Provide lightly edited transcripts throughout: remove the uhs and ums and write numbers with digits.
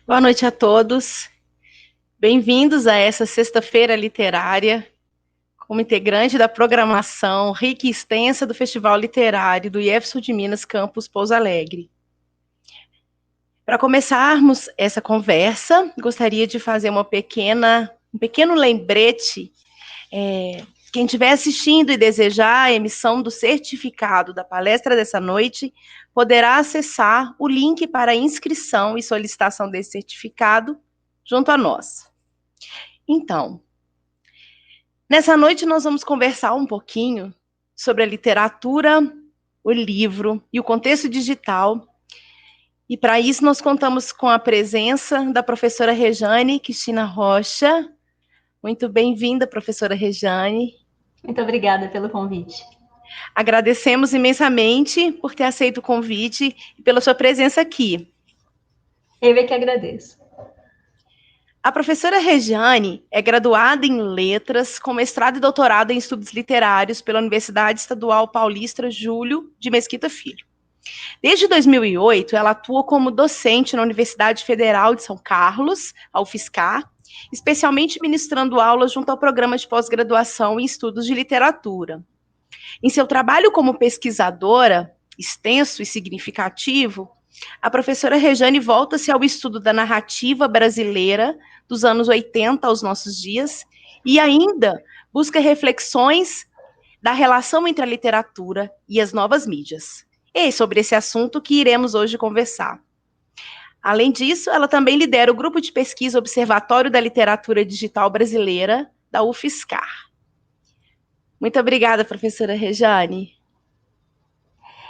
Boa noite a todos. Bem-vindos a essa sexta-feira literária, como integrante da programação rica e extensa do Festival Literário do IEF Sul de Minas, Campus Pouso Alegre. Para começarmos essa conversa, gostaria de fazer um pequeno lembrete. Quem estiver assistindo e desejar a emissão do certificado da palestra dessa noite, poderá acessar o link para a inscrição e solicitação desse certificado junto a nós. Então, nessa noite nós vamos conversar um pouquinho sobre a literatura, o livro e o contexto digital. E para isso nós contamos com a presença da professora Rejane Cristina Rocha. Muito bem-vinda, professora Rejane. Muito obrigada pelo convite. Agradecemos imensamente por ter aceito o convite e pela sua presença aqui. Eu é que agradeço. A professora Rejane é graduada em Letras, com mestrado e doutorado em Estudos Literários pela Universidade Estadual Paulista Júlio de Mesquita Filho. Desde 2008, ela atua como docente na Universidade Federal de São Carlos, a UFSCar, especialmente ministrando aulas junto ao programa de pós-graduação em Estudos de Literatura. Em seu trabalho como pesquisadora, extenso e significativo, a professora Rejane volta-se ao estudo da narrativa brasileira dos anos 80 aos nossos dias e ainda busca reflexões da relação entre a literatura e as novas mídias. E é sobre esse assunto que iremos hoje conversar. Além disso, ela também lidera o grupo de pesquisa Observatório da Literatura Digital Brasileira, da UFSCar. Muito obrigada, professora Rejane.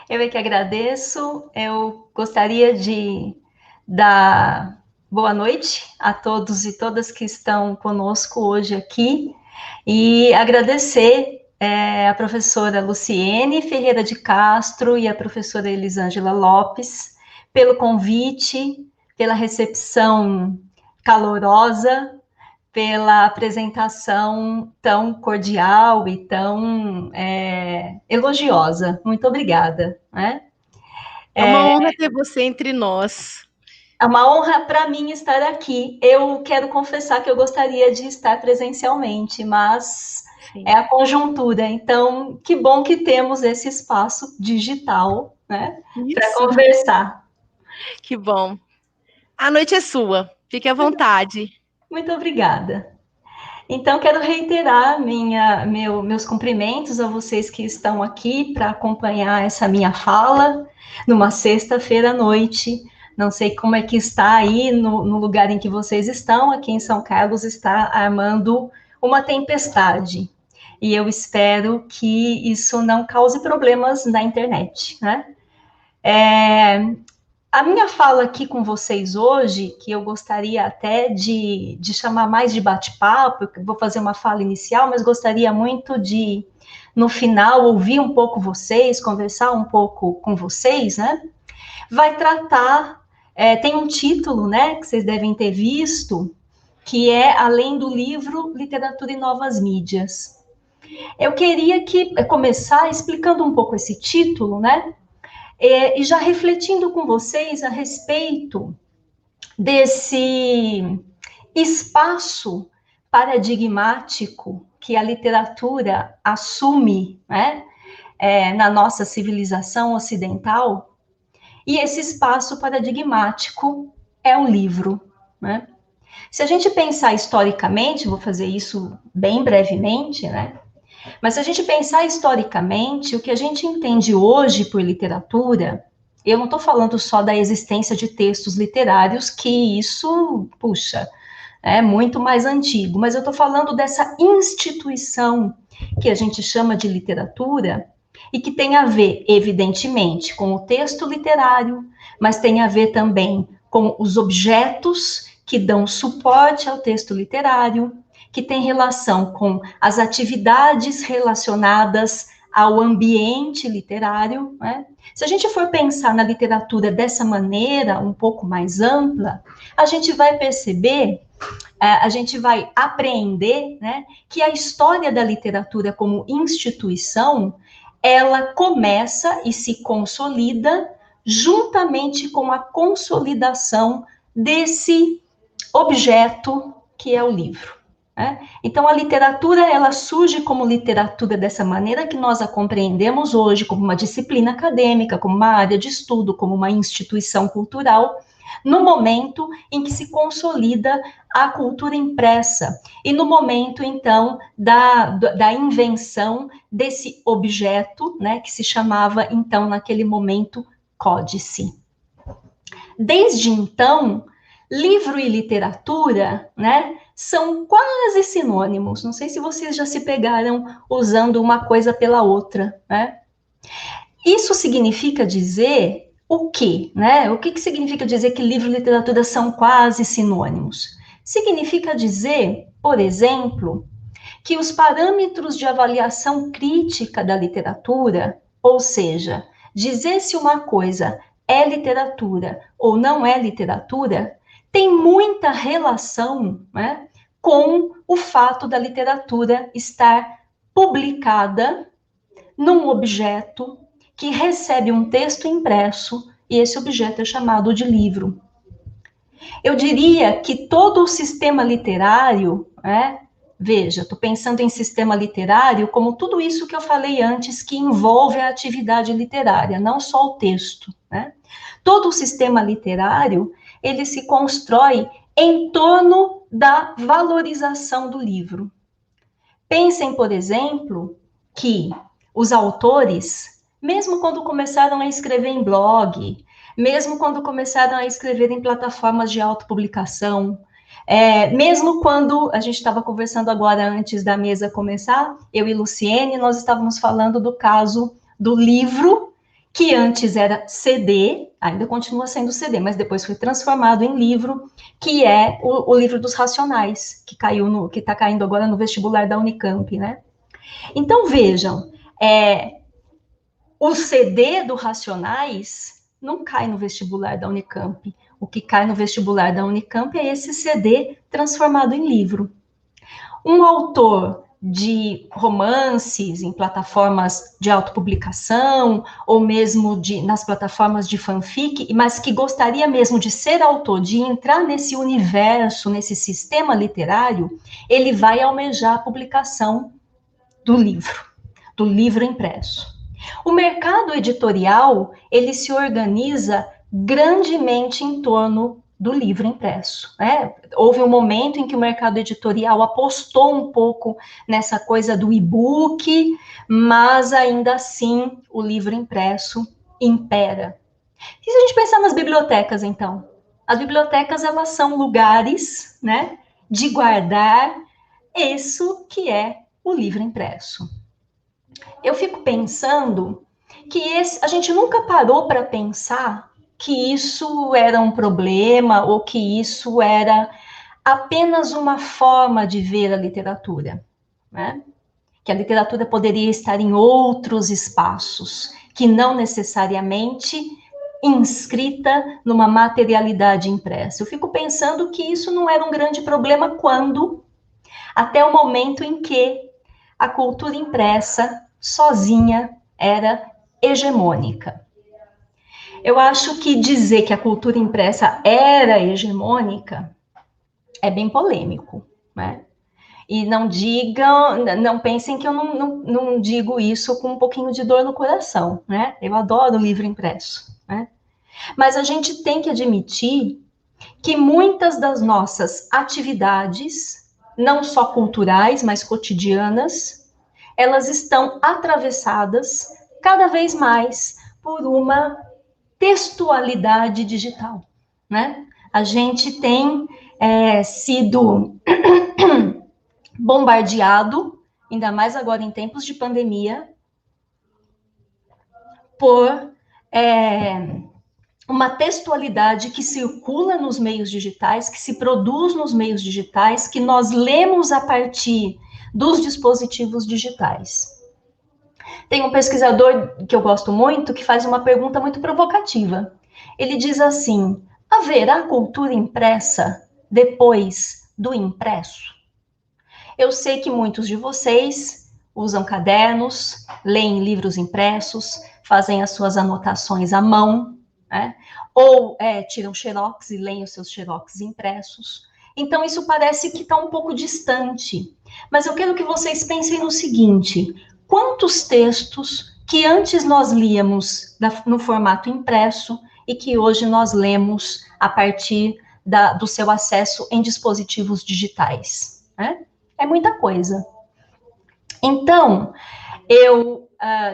Eu é que agradeço. Eu gostaria de dar boa noite a todos e todas que estão conosco hoje aqui e agradecer a professora Luciene Ferreira de Castro e a professora Elisângela Lopes pelo convite, pela recepção calorosa, pela apresentação tão cordial e tão elogiosa. Muito obrigada. Né? É uma honra ter você entre nós. É uma honra para mim estar aqui. Eu quero confessar que eu gostaria de estar presencialmente, mas Sim. é a conjuntura. Então, que bom que temos esse espaço digital, né, para conversar. Que bom. A noite é sua. Fique à vontade. Muito obrigada. Então, quero reiterar meus cumprimentos a vocês que estão aqui para acompanhar essa minha fala numa sexta-feira à noite. Não sei como é que está aí no lugar em que vocês estão. Aqui em São Carlos está armando uma tempestade. E eu espero que isso não cause problemas na internet, né? A minha fala aqui com vocês hoje, que eu gostaria até de chamar mais de bate-papo, eu vou fazer uma fala inicial, mas gostaria muito de, no final, ouvir um pouco vocês, conversar um pouco com vocês, né? Vai tratar, tem um título, né, que vocês devem ter visto, que é Além do Livro, Literatura e Novas Mídias. Eu queria começar explicando um pouco esse título, né? E já refletindo com vocês a respeito desse espaço paradigmático que a literatura assume, né, na nossa civilização ocidental, e esse espaço paradigmático é o livro, né? Se a gente pensar historicamente, vou fazer isso bem brevemente, né? Mas se a gente pensar historicamente, o que a gente entende hoje por literatura, eu não estou falando só da existência de textos literários, que isso, puxa, é muito mais antigo, mas eu estou falando dessa instituição que a gente chama de literatura e que tem a ver, evidentemente, com o texto literário, mas tem a ver também com os objetos que dão suporte ao texto literário, que tem relação com as atividades relacionadas ao ambiente literário, né? Se a gente for pensar na literatura dessa maneira, um pouco mais ampla, a gente vai perceber, a gente vai apreender, né, que a história da literatura como instituição, ela começa e se consolida juntamente com a consolidação desse objeto que é o livro. Então, a literatura, ela surge como literatura dessa maneira que nós a compreendemos hoje, como uma disciplina acadêmica, como uma área de estudo, como uma instituição cultural, no momento em que se consolida a cultura impressa, e no momento, então, da invenção desse objeto, né, que se chamava, então, naquele momento, códice. Desde então, livro e literatura, né, são quase sinônimos. Não sei se vocês já se pegaram usando uma coisa pela outra, né? Isso significa dizer o quê, né? O que significa dizer que livro e literatura são quase sinônimos? Significa dizer, por exemplo, que os parâmetros de avaliação crítica da literatura, ou seja, dizer se uma coisa é literatura ou não é literatura, tem muita relação, né, com o fato da literatura estar publicada num objeto que recebe um texto impresso, e esse objeto é chamado de livro. Eu diria que todo o sistema literário, né, veja, estou pensando em sistema literário como tudo isso que eu falei antes que envolve a atividade literária, não só o texto, né? Todo o sistema literário, ele se constrói em torno da valorização do livro. Pensem, por exemplo, que os autores, mesmo quando começaram a escrever em blog, mesmo quando começaram a escrever em plataformas de autopublicação, mesmo quando a gente estava conversando agora antes da mesa começar, eu e Luciene, nós estávamos falando do caso do livro, que antes era CD, ainda continua sendo CD, mas depois foi transformado em livro, que é o livro dos Racionais, que está caindo agora no vestibular da Unicamp, né? Então, vejam, o CD do Racionais não cai no vestibular da Unicamp. O que cai no vestibular da Unicamp é esse CD transformado em livro. Um autor de romances em plataformas de autopublicação, ou mesmo nas plataformas de fanfic, mas que gostaria mesmo de ser autor, de entrar nesse universo, nesse sistema literário, ele vai almejar a publicação do livro impresso. O mercado editorial, ele se organiza grandemente em torno do livro impresso, né? Houve um momento em que o mercado editorial apostou um pouco nessa coisa do e-book, mas ainda assim o livro impresso impera. E se a gente pensar nas bibliotecas, então? As bibliotecas, elas são lugares, né, de guardar isso que é o livro impresso. Eu fico pensando que a gente nunca parou para pensar que isso era um problema ou que isso era apenas uma forma de ver a literatura, né? Que a literatura poderia estar em outros espaços, que não necessariamente inscrita numa materialidade impressa. Eu fico pensando que isso não era um grande problema até o momento em que a cultura impressa sozinha era hegemônica. Eu acho que dizer que a cultura impressa era hegemônica é bem polêmico, né? E não pensem que eu não digo isso com um pouquinho de dor no coração, né? Eu adoro o livro impresso, né? Mas a gente tem que admitir que muitas das nossas atividades, não só culturais, mas cotidianas, elas estão atravessadas cada vez mais por uma textualidade digital, né? A gente tem sido bombardeado, ainda mais agora em tempos de pandemia, por uma textualidade que circula nos meios digitais, que se produz nos meios digitais, que nós lemos a partir dos dispositivos digitais. Tem um pesquisador que eu gosto muito que faz uma pergunta muito provocativa. Ele diz assim: haverá cultura impressa depois do impresso? Eu sei que muitos de vocês usam cadernos, leem livros impressos, fazem as suas anotações à mão, né? Ou tiram xerox e leem os seus xerox impressos. Então, isso parece que está um pouco distante. Mas eu quero que vocês pensem no seguinte: quantos textos que antes nós líamos no formato impresso e que hoje nós lemos a partir do seu acesso em dispositivos digitais, né? É muita coisa. Então, eu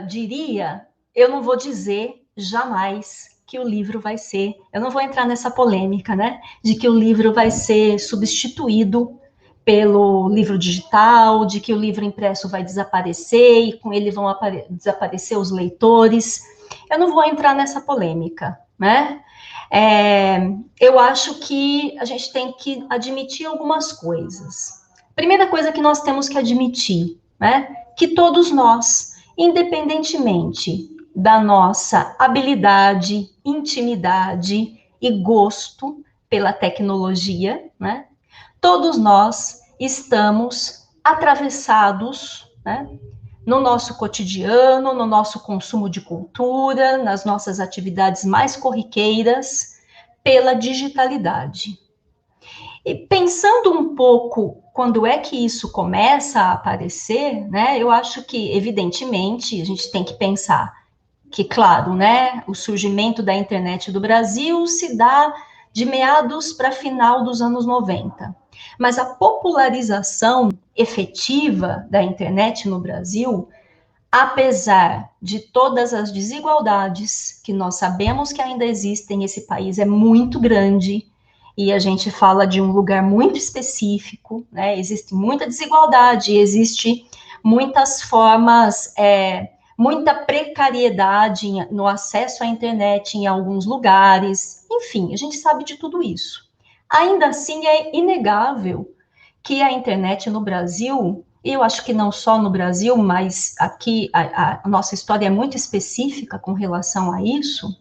diria, eu não vou dizer jamais que o livro vai ser, eu não vou entrar nessa polêmica, né, de que o livro vai ser substituído pelo livro digital, de que o livro impresso vai desaparecer e com ele vão desaparecer os leitores. Eu não vou entrar nessa polêmica, né? Eu acho que a gente tem que admitir algumas coisas. Primeira coisa que nós temos que admitir, né? Que todos nós, independentemente da nossa habilidade, intimidade e gosto pela tecnologia, né? Todos nós estamos atravessados, né, no nosso cotidiano, no nosso consumo de cultura, nas nossas atividades mais corriqueiras, pela digitalidade. E pensando um pouco quando é que isso começa a aparecer, né, eu acho que, evidentemente, a gente tem que pensar que, claro, né, o surgimento da internet do Brasil se dá de meados para final dos anos 90. Mas a popularização efetiva da internet no Brasil, apesar de todas as desigualdades que nós sabemos que ainda existem, esse país é muito grande e a gente fala de um lugar muito específico, né? Existe muita desigualdade, existe muitas formas, muita precariedade no acesso à internet em alguns lugares, enfim, a gente sabe de tudo isso. Ainda assim, é inegável que a internet no Brasil, e eu acho que não só no Brasil, mas aqui a nossa história é muito específica com relação a isso,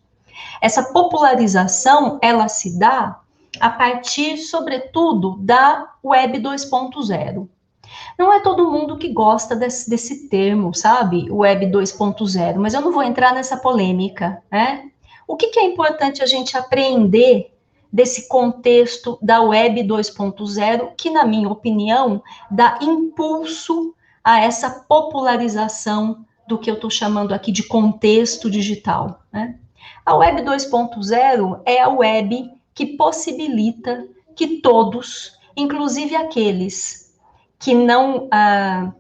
essa popularização, ela se dá a partir, sobretudo, da Web 2.0. Não é todo mundo que gosta desse termo, sabe? Web 2.0, mas eu não vou entrar nessa polêmica, né? O que é importante a gente aprender desse contexto da Web 2.0, que, na minha opinião, dá impulso a essa popularização do que eu estou chamando aqui de contexto digital, né? A Web 2.0 é a web que possibilita que todos, inclusive aqueles que não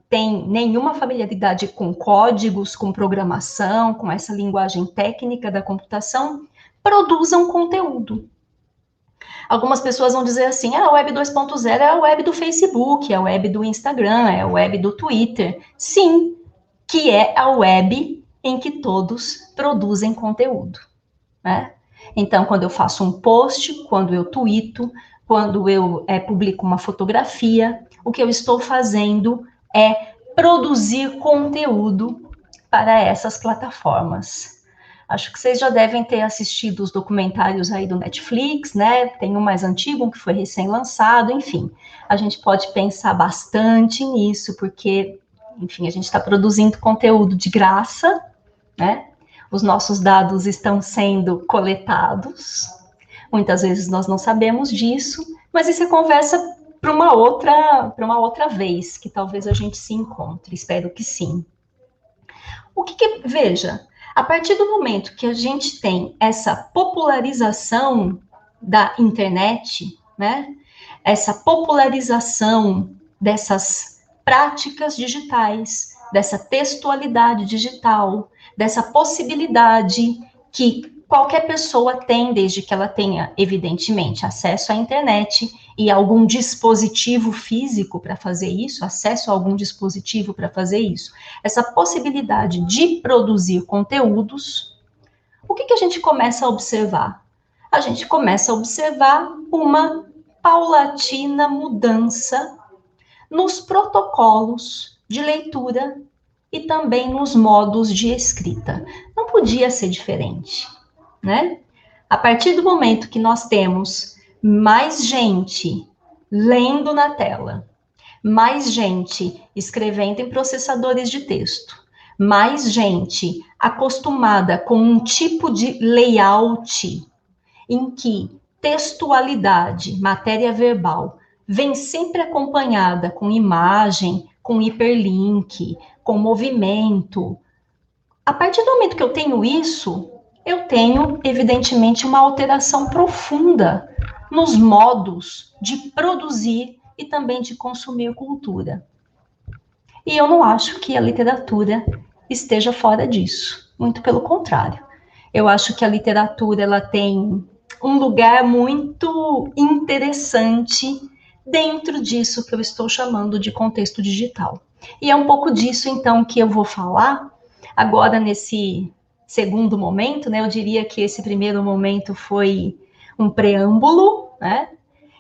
têm nenhuma familiaridade com códigos, com programação, com essa linguagem técnica da computação, produzam conteúdo. Algumas pessoas vão dizer assim, a web 2.0 é a web do Facebook, é a web do Instagram, é a web do Twitter. Sim, que é a web em que todos produzem conteúdo, né? Então, quando eu faço um post, quando eu tuito, quando eu publico uma fotografia, o que eu estou fazendo é produzir conteúdo para essas plataformas. Acho que vocês já devem ter assistido os documentários aí do Netflix, né? Tem um mais antigo, um que foi recém-lançado, enfim. A gente pode pensar bastante nisso, porque, enfim, a gente está produzindo conteúdo de graça, né? Os nossos dados estão sendo coletados. Muitas vezes nós não sabemos disso, mas isso é conversa para uma outra vez, que talvez a gente se encontre, espero que sim. Veja, a partir do momento que a gente tem essa popularização da internet, né, essa popularização dessas práticas digitais, dessa textualidade digital, dessa possibilidade que qualquer pessoa tem, desde que ela tenha, evidentemente, acesso à internet e algum dispositivo físico para fazer isso, acesso a algum dispositivo para fazer isso, essa possibilidade de produzir conteúdos, o que a gente começa a observar? A gente começa a observar uma paulatina mudança nos protocolos de leitura e também nos modos de escrita. Não podia ser diferente, né? A partir do momento que nós temos mais gente lendo na tela, mais gente escrevendo em processadores de texto, mais gente acostumada com um tipo de layout em que textualidade, matéria verbal, vem sempre acompanhada com imagem, com hiperlink, com movimento. A partir do momento que eu tenho isso, eu tenho, evidentemente, uma alteração profunda nos modos de produzir e também de consumir cultura. E eu não acho que a literatura esteja fora disso, muito pelo contrário. Eu acho que a literatura ela tem um lugar muito interessante dentro disso que eu estou chamando de contexto digital. E é um pouco disso, então, que eu vou falar agora nesse segundo momento, né? Eu diria que esse primeiro momento foi um preâmbulo, né?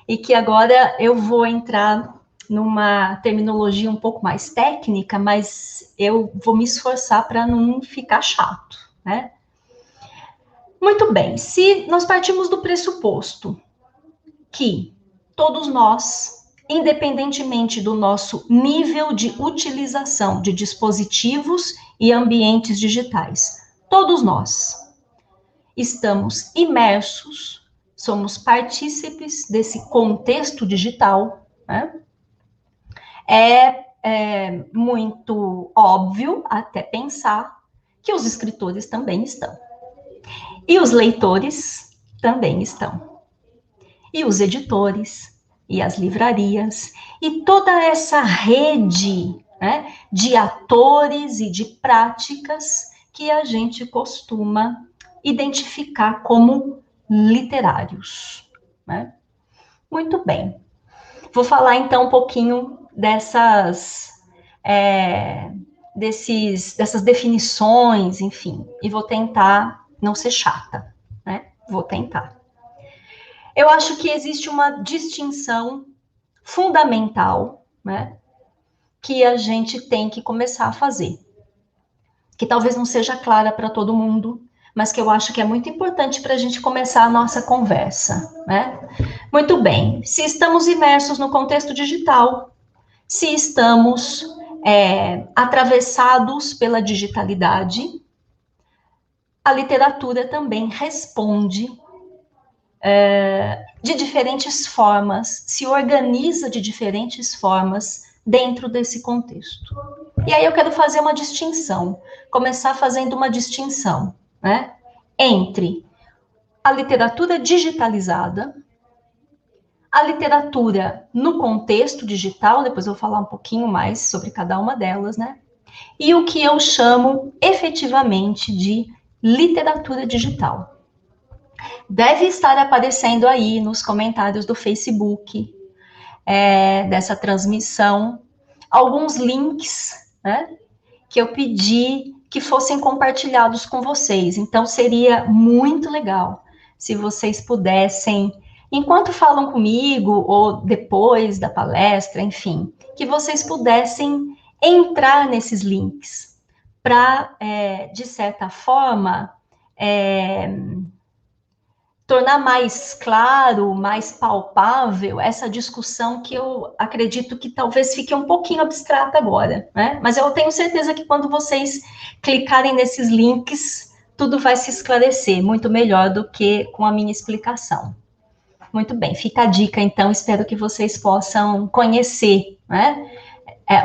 E que agora eu vou entrar numa terminologia um pouco mais técnica, mas eu vou me esforçar para não ficar chato, né? Muito bem, se nós partimos do pressuposto que todos nós, independentemente do nosso nível de utilização de dispositivos e ambientes digitais, todos nós estamos imersos, somos partícipes desse contexto digital, né? É muito óbvio até pensar que os escritores também estão. E os leitores também estão. E os editores, e as livrarias, e toda essa rede, né, de atores e de práticas que a gente costuma identificar como literários, né? Muito bem. Vou falar então um pouquinho dessas definições, enfim, e vou tentar não ser chata, né? Vou tentar. Eu acho que existe uma distinção fundamental, né, que a gente tem que começar a fazer, que talvez não seja clara para todo mundo, mas que eu acho que é muito importante para a gente começar a nossa conversa, né? Muito bem, se estamos imersos no contexto digital, se estamos atravessados pela digitalidade, a literatura também responde de diferentes formas, se organiza de diferentes formas dentro desse contexto. E aí eu quero fazer uma distinção, começar fazendo uma distinção, né, entre a literatura digitalizada, a literatura no contexto digital, depois eu vou falar um pouquinho mais sobre cada uma delas, né, e o que eu chamo efetivamente de literatura digital. Deve estar aparecendo aí nos comentários do Facebook dessa transmissão alguns links, né, que eu pedi que fossem compartilhados com vocês. Então, seria muito legal se vocês pudessem, enquanto falam comigo ou depois da palestra, enfim, que vocês pudessem entrar nesses links para, de certa forma, tornar mais claro, mais palpável essa discussão que eu acredito que talvez fique um pouquinho abstrata agora, né? Mas eu tenho certeza que quando vocês clicarem nesses links, tudo vai se esclarecer muito melhor do que com a minha explicação. Muito bem, fica a dica, então, espero que vocês possam conhecer, né,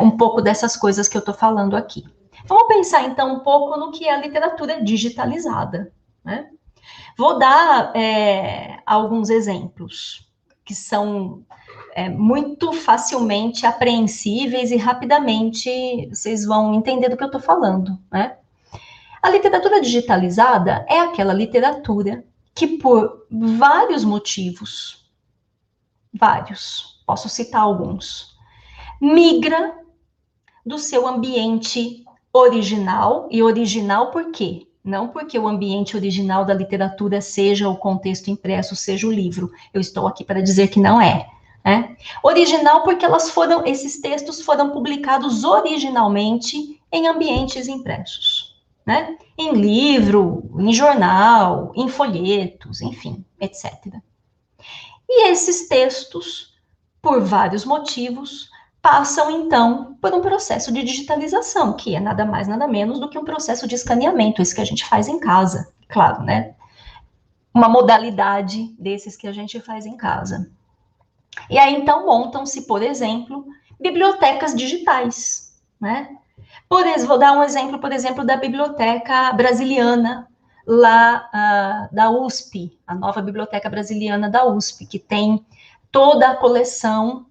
um pouco dessas coisas que eu estou falando aqui. Vamos pensar, então, um pouco no que é a literatura digitalizada, né? Vou dar alguns exemplos que são muito facilmente apreensíveis e rapidamente vocês vão entender do que eu estou falando, né? A literatura digitalizada é aquela literatura que, por vários motivos, posso citar alguns, migra do seu ambiente original, e original por quê? Não porque o ambiente original da literatura seja o contexto impresso, seja o livro. Eu estou aqui para dizer que não é. Né? Original porque esses textos foram publicados originalmente em ambientes impressos. Né? Em livro, em jornal, em folhetos, enfim, etc. E esses textos, por vários motivos, passam, então, por um processo de digitalização, que é nada mais, nada menos do que um processo de escaneamento, esse que a gente faz em casa, claro, né? Uma modalidade desses que a gente faz em casa. E aí, então, montam-se, por exemplo, bibliotecas digitais, né? Vou dar um exemplo, por exemplo, da Biblioteca Brasiliana, lá da USP, a nova Biblioteca Brasiliana da USP, que tem toda a coleção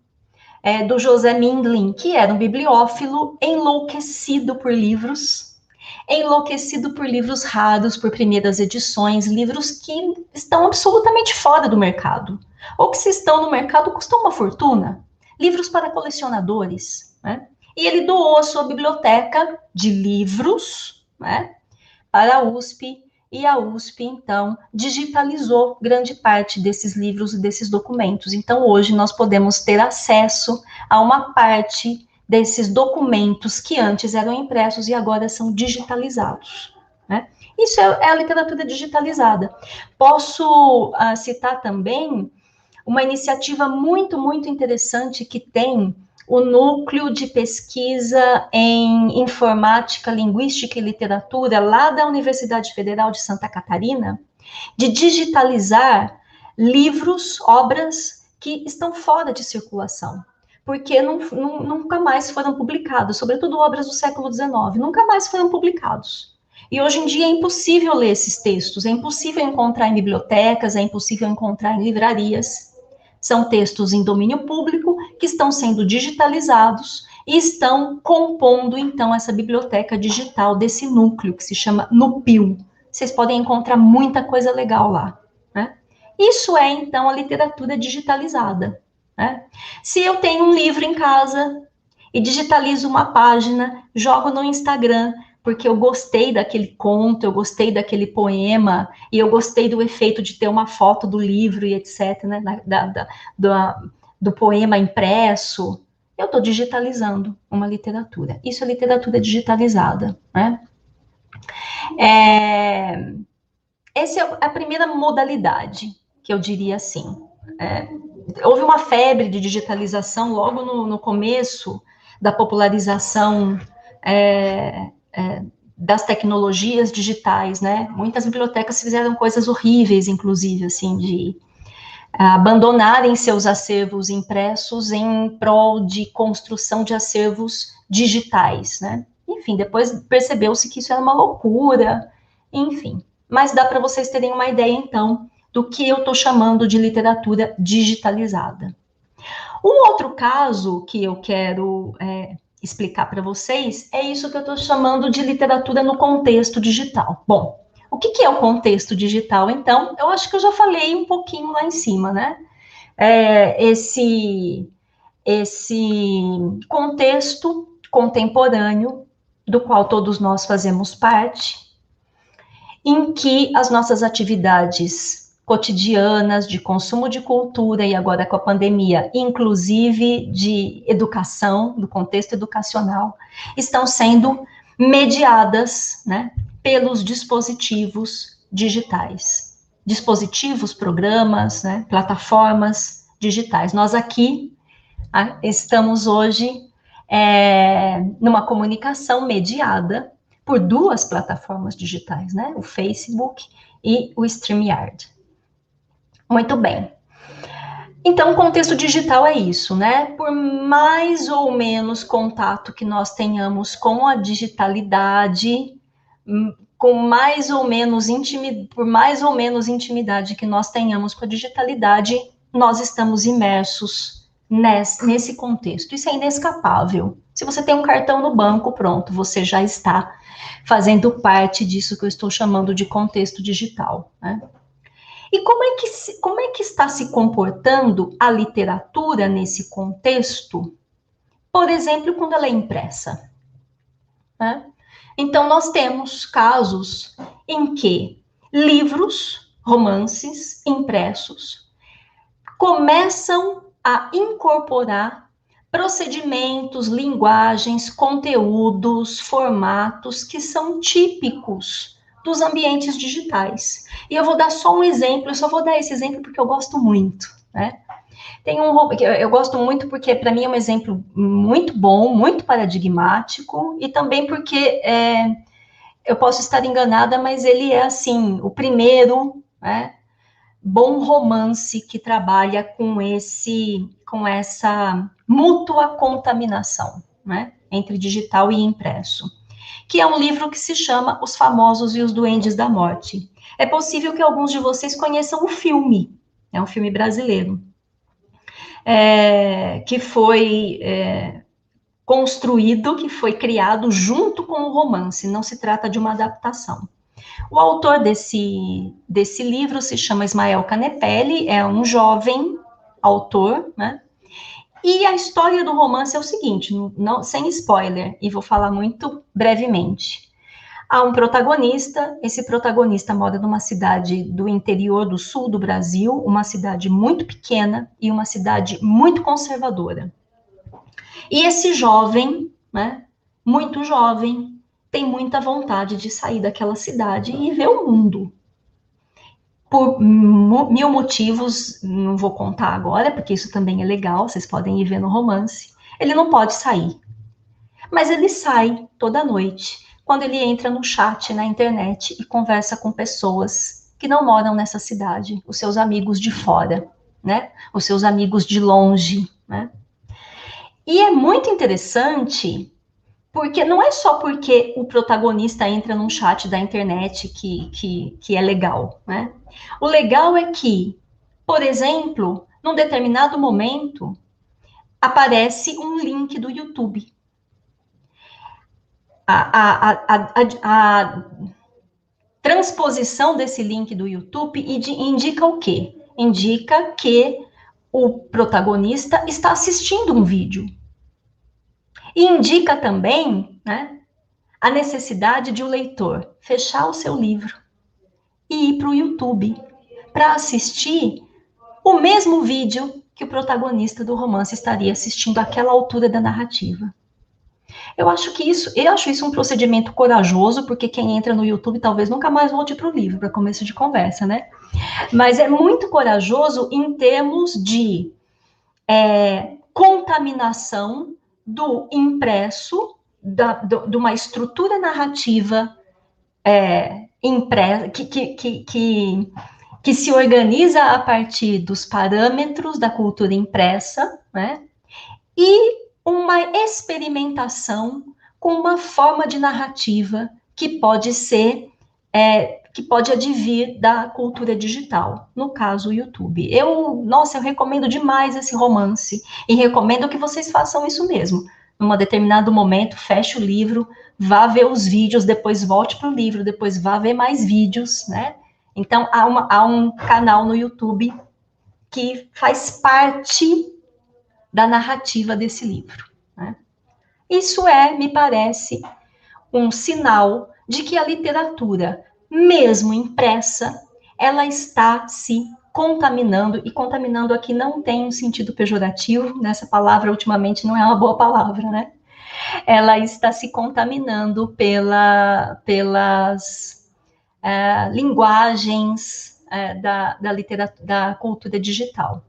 do José Mindlin, que era um bibliófilo enlouquecido por livros raros, por primeiras edições, livros que estão absolutamente fora do mercado, ou que se estão no mercado custam uma fortuna, livros para colecionadores, né? E ele doou a sua biblioteca de livros, né, para a USP, e a USP, então, digitalizou grande parte desses livros e desses documentos. Então, hoje, nós podemos ter acesso a uma parte desses documentos que antes eram impressos e agora são digitalizados, né? Isso é a literatura digitalizada. Posso citar também uma iniciativa muito, muito interessante que tem o Núcleo de Pesquisa em Informática, Linguística e Literatura, lá da Universidade Federal de Santa Catarina, de digitalizar livros, obras que estão fora de circulação, porque nunca mais foram publicados, sobretudo obras do século XIX, nunca mais foram publicados. E hoje em dia é impossível ler esses textos, é impossível encontrar em bibliotecas, é impossível encontrar em livrarias. São textos em domínio público que estão sendo digitalizados e estão compondo, então, essa biblioteca digital desse núcleo, que se chama Nupil. Vocês podem encontrar muita coisa legal lá, né? Isso é, então, a literatura digitalizada, né? Se eu tenho um livro em casa e digitalizo uma página, jogo no Instagram, porque eu gostei daquele conto, eu gostei daquele poema, e eu gostei do efeito de ter uma foto do livro e etc., né, do poema impresso, eu estou digitalizando uma literatura. Isso é literatura digitalizada, né? Essa é a primeira modalidade, que eu diria assim. Houve uma febre de digitalização logo no começo da popularização das tecnologias digitais, né? Muitas bibliotecas fizeram coisas horríveis, inclusive, assim, de abandonarem seus acervos impressos em prol de construção de acervos digitais, né? Enfim, depois percebeu-se que isso era uma loucura, enfim. Mas dá para vocês terem uma ideia, então, do que eu estou chamando de literatura digitalizada. Um outro caso que eu quero explicar para vocês é isso que eu estou chamando de literatura no contexto digital. Bom, o que é o contexto digital, então? Eu acho que eu já falei um pouquinho lá em cima, né? Esse contexto contemporâneo do qual todos nós fazemos parte, em que as nossas atividades cotidianas de consumo de cultura e agora com a pandemia, inclusive de educação, do contexto educacional, estão sendo mediadas, né, pelos dispositivos digitais. Dispositivos, programas, né, plataformas digitais. Nós aqui estamos hoje numa comunicação mediada por duas plataformas digitais, né, o Facebook e o StreamYard. Muito bem. Então, o contexto digital é isso, né? Por mais ou menos contato que nós tenhamos com a digitalidade, por mais ou menos intimidade que nós tenhamos com a digitalidade, nós estamos imersos nesse contexto. Isso é inescapável. Se você tem um cartão no banco, pronto, você já está fazendo parte disso que eu estou chamando de contexto digital, né? E como é que está se comportando a literatura nesse contexto? Por exemplo, quando ela é impressa, né? Então, nós temos casos em que livros, romances impressos começam a incorporar procedimentos, linguagens, conteúdos, formatos que são típicos dos ambientes digitais. E eu vou dar só um exemplo, eu só vou dar esse exemplo porque eu gosto muito, né? Tem um que eu gosto muito porque, para mim, é um exemplo muito bom, muito paradigmático, e também porque eu posso estar enganada, mas ele é, assim, o primeiro, né, bom romance que trabalha com essa mútua contaminação, né, entre digital e impresso, que é um livro que se chama Os Famosos e os Duendes da Morte. É possível que alguns de vocês conheçam o filme, é um filme brasileiro, que foi construído, que foi criado junto com o romance, não se trata de uma adaptação. O autor desse livro se chama Ismael Canepelli, é um jovem autor, né? E a história do romance é o seguinte, não, sem spoiler, e vou falar muito brevemente. Há um protagonista, esse protagonista mora numa cidade do interior do sul do Brasil, uma cidade muito pequena e uma cidade muito conservadora. E esse jovem, né, muito jovem, tem muita vontade de sair daquela cidade e ver o mundo. Por mil motivos, não vou contar agora, porque isso também é legal, vocês podem ir ver no romance. Ele não pode sair, mas ele sai toda noite, quando ele entra no chat na internet e conversa com pessoas que não moram nessa cidade, os seus amigos de fora, né? Os seus amigos de longe, né? E é muito interessante, porque não é só porque o protagonista entra num chat da internet que é legal, né? O legal é que, por exemplo, num determinado momento, aparece um link do YouTube. A transposição desse link do YouTube indica o quê? Indica que o protagonista está assistindo um vídeo. E indica também, né, a necessidade de o leitor fechar o seu livro e ir para o YouTube para assistir o mesmo vídeo que o protagonista do romance estaria assistindo àquela altura da narrativa. Eu acho isso um procedimento corajoso, porque quem entra no YouTube talvez nunca mais volte para o livro, para começo de conversa, né? Mas é muito corajoso em termos de contaminação do impresso, de uma estrutura narrativa impressa, que se organiza a partir dos parâmetros da cultura impressa, né? E uma experimentação com uma forma de narrativa que pode ser, que pode advir da cultura digital, no caso o YouTube. Eu recomendo demais esse romance e recomendo que vocês façam isso mesmo. Num determinado momento, feche o livro, vá ver os vídeos, depois volte para o livro, depois vá ver mais vídeos, né? Então, há um canal no YouTube que faz parte da narrativa desse livro, né? Isso me parece, um sinal de que a literatura, mesmo impressa, ela está se contaminando, e contaminando aqui não tem um sentido pejorativo, nessa palavra ultimamente não é uma boa palavra, né? Ela está se contaminando pelas linguagens da literatura, da cultura digital.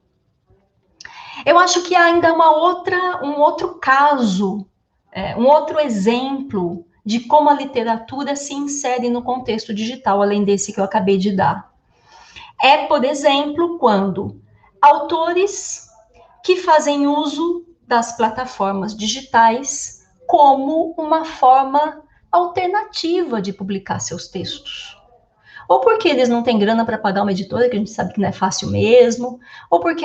Eu acho que há ainda um outro caso, um outro exemplo de como a literatura se insere no contexto digital, além desse que eu acabei de dar. Por exemplo, quando autores que fazem uso das plataformas digitais como uma forma alternativa de publicar seus textos. Ou porque eles não têm grana para pagar uma editora, que a gente sabe que não é fácil mesmo, ou porque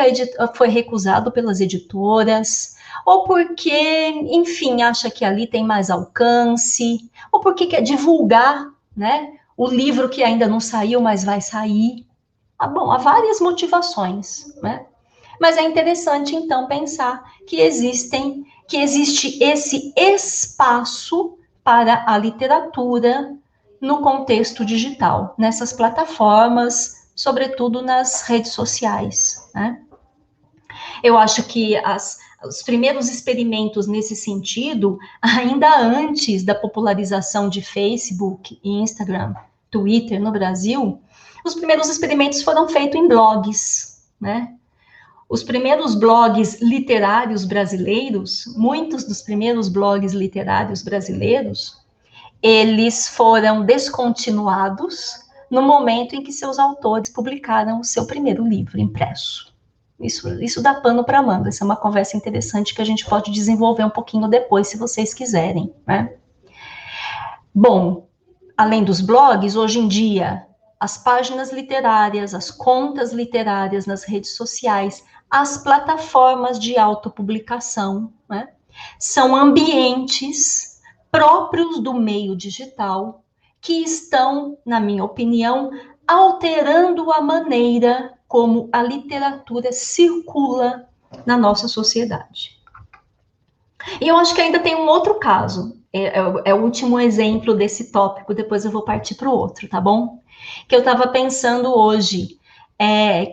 foi recusado pelas editoras, ou porque, enfim, acha que ali tem mais alcance, ou porque quer divulgar, né, o livro que ainda não saiu, mas vai sair. Bom, há várias motivações, né? Mas é interessante, então, pensar que existe esse espaço para a literatura no contexto digital, nessas plataformas, sobretudo nas redes sociais, né? Eu acho que os primeiros experimentos nesse sentido, ainda antes da popularização de Facebook, Instagram, Twitter no Brasil, os primeiros experimentos foram feitos em blogs, né? os primeiros blogs literários brasileiros, muitos dos primeiros blogs literários brasileiros, eles foram descontinuados no momento em que seus autores publicaram o seu primeiro livro impresso. Isso dá pano para manga, isso é uma conversa interessante que a gente pode desenvolver um pouquinho depois, se vocês quiserem, né? Bom, além dos blogs, hoje em dia, as páginas literárias, as contas literárias nas redes sociais, as plataformas de autopublicação, né, são ambientes próprios do meio digital que estão, na minha opinião, alterando a maneira como a literatura circula na nossa sociedade. E eu acho que ainda tem um outro caso, é o último exemplo desse tópico, depois eu vou partir para o outro, tá bom? Que eu estava pensando hoje,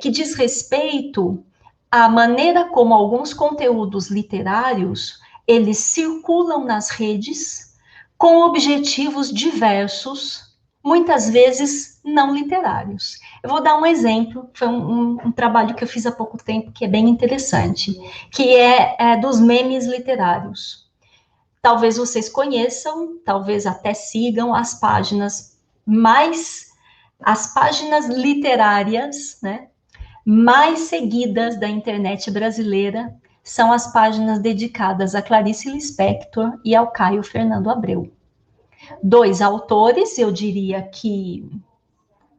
que diz respeito à maneira como alguns conteúdos literários, eles circulam nas redes com objetivos diversos, muitas vezes não literários. Eu vou dar um exemplo, foi um trabalho que eu fiz há pouco tempo, que é bem interessante, que é dos memes literários. Talvez vocês conheçam, talvez até sigam as páginas literárias, né, mais seguidas da internet brasileira, são as páginas dedicadas a Clarice Lispector e ao Caio Fernando Abreu. Dois autores, eu diria que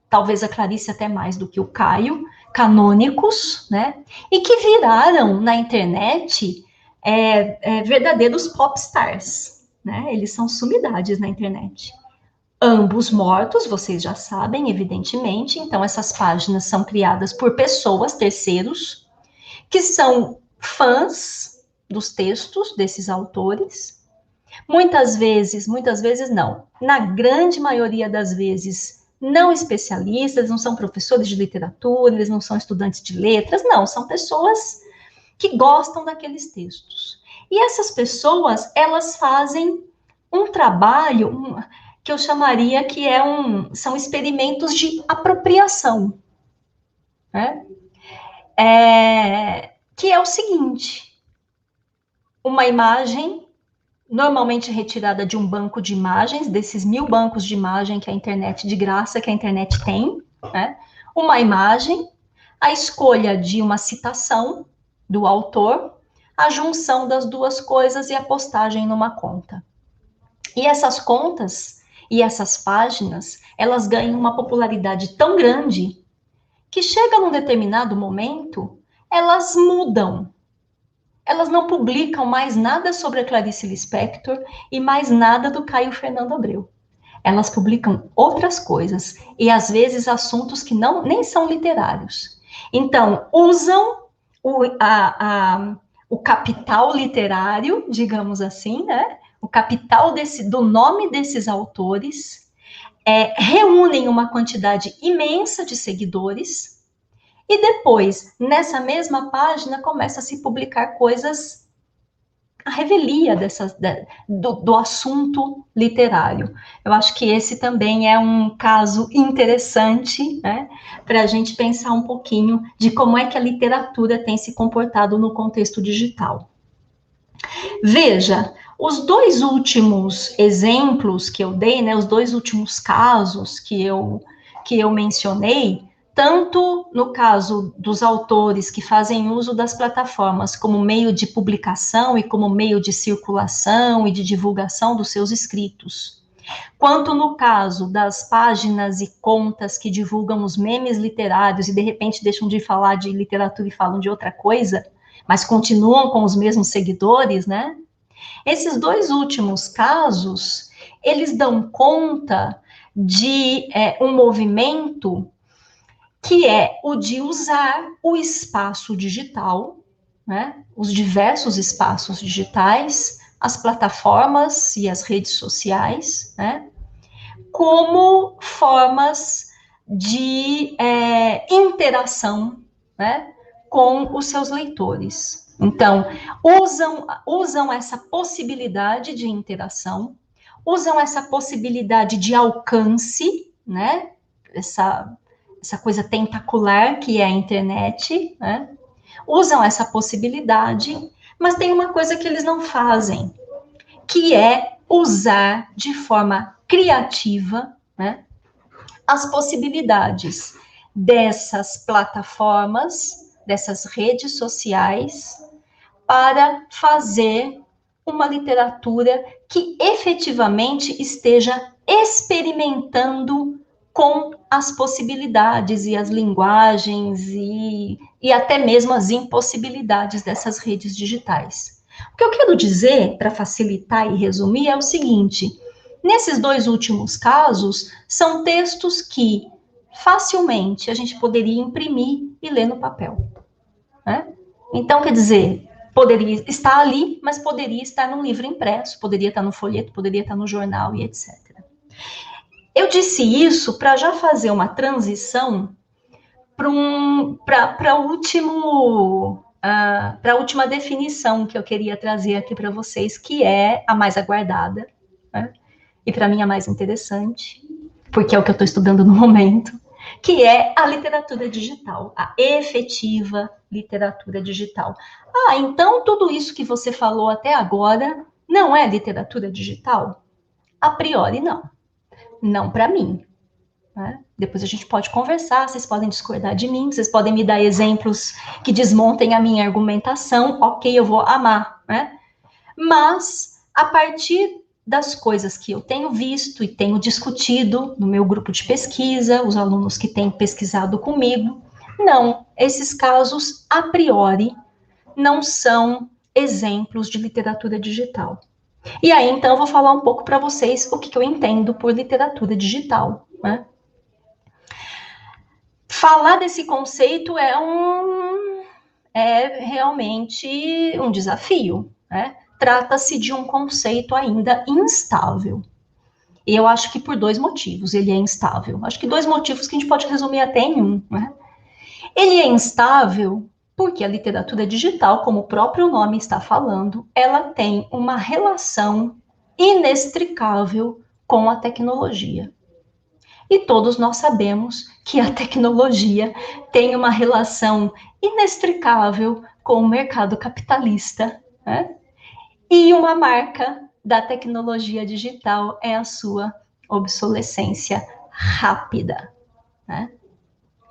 talvez a Clarice até mais do que o Caio, canônicos, né? E que viraram na internet verdadeiros popstars, né? Eles são sumidades na internet. Ambos mortos, vocês já sabem, evidentemente. Então, essas páginas são criadas por pessoas, terceiros, que são fãs dos textos desses autores. Muitas vezes não. Na grande maioria das vezes, não especialistas, eles não são professores de literatura, eles não são estudantes de letras, não, são pessoas que gostam daqueles textos. E essas pessoas, elas fazem um trabalho que eu chamaria que são experimentos de apropriação, né? Que é o seguinte, uma imagem normalmente retirada de um banco de imagens, desses 1000 bancos de imagem que a internet, de graça, que a internet tem, né? Uma imagem, a escolha de uma citação do autor, a junção das duas coisas e a postagem numa conta. E essas contas e essas páginas, elas ganham uma popularidade tão grande que chega num determinado momento, elas mudam. Elas não publicam mais nada sobre a Clarice Lispector e mais nada do Caio Fernando Abreu. Elas publicam outras coisas e, às vezes, assuntos que nem são literários. Então, usam o capital literário, digamos assim, né? O capital do nome desses autores, reúnem uma quantidade imensa de seguidores. E depois, nessa mesma página, começa a se publicar coisas, a revelia do assunto literário. Eu acho que esse também é um caso interessante, né, para a gente pensar um pouquinho de como é que a literatura tem se comportado no contexto digital. Veja, os dois últimos exemplos que eu dei, né, os dois últimos casos que eu mencionei, tanto no caso dos autores que fazem uso das plataformas como meio de publicação e como meio de circulação e de divulgação dos seus escritos, quanto no caso das páginas e contas que divulgam os memes literários e de repente deixam de falar de literatura e falam de outra coisa, mas continuam com os mesmos seguidores, né? Esses dois últimos casos, eles dão conta de um movimento que é o de usar o espaço digital, né, os diversos espaços digitais, as plataformas e as redes sociais, né, como formas de interação, né, com os seus leitores. Então, usam essa possibilidade de interação, usam essa possibilidade de alcance, né, essa coisa tentacular que é a internet, né? usam essa possibilidade, mas tem uma coisa que eles não fazem, que é usar de forma criativa, né, as possibilidades dessas plataformas, dessas redes sociais, para fazer uma literatura que efetivamente esteja experimentando com as possibilidades e as linguagens e até mesmo as impossibilidades dessas redes digitais. O que eu quero dizer, para facilitar e resumir, é o seguinte: nesses dois últimos casos, são textos que facilmente a gente poderia imprimir e ler no papel, né? Então, quer dizer, poderia estar ali, mas poderia estar num livro impresso, poderia estar no folheto, poderia estar no jornal e etc. Eu disse isso para já fazer uma transição para a última definição que eu queria trazer aqui para vocês, que é a mais aguardada, né? E para mim a mais interessante, porque é o que eu estou estudando no momento, que é a literatura digital, a efetiva literatura digital. Então tudo isso que você falou até agora não é literatura digital? A priori, não. Não para mim, né? Depois a gente pode conversar, vocês podem discordar de mim, vocês podem me dar exemplos que desmontem a minha argumentação, ok, eu vou amar, né? Mas, a partir das coisas que eu tenho visto e tenho discutido no meu grupo de pesquisa, os alunos que têm pesquisado comigo, não, esses casos, a priori, não são exemplos de literatura digital. E aí, então, eu vou falar um pouco para vocês o que eu entendo por literatura digital, né? Falar desse conceito é realmente um desafio, né? Trata-se de um conceito ainda instável. E eu acho que por dois motivos ele é instável. Acho que dois motivos que a gente pode resumir até em um, né? Ele é instável porque a literatura digital, como o próprio nome está falando, ela tem uma relação inextricável com a tecnologia. E todos nós sabemos que a tecnologia tem uma relação inextricável com o mercado capitalista, né? E uma marca da tecnologia digital é a sua obsolescência rápida, né?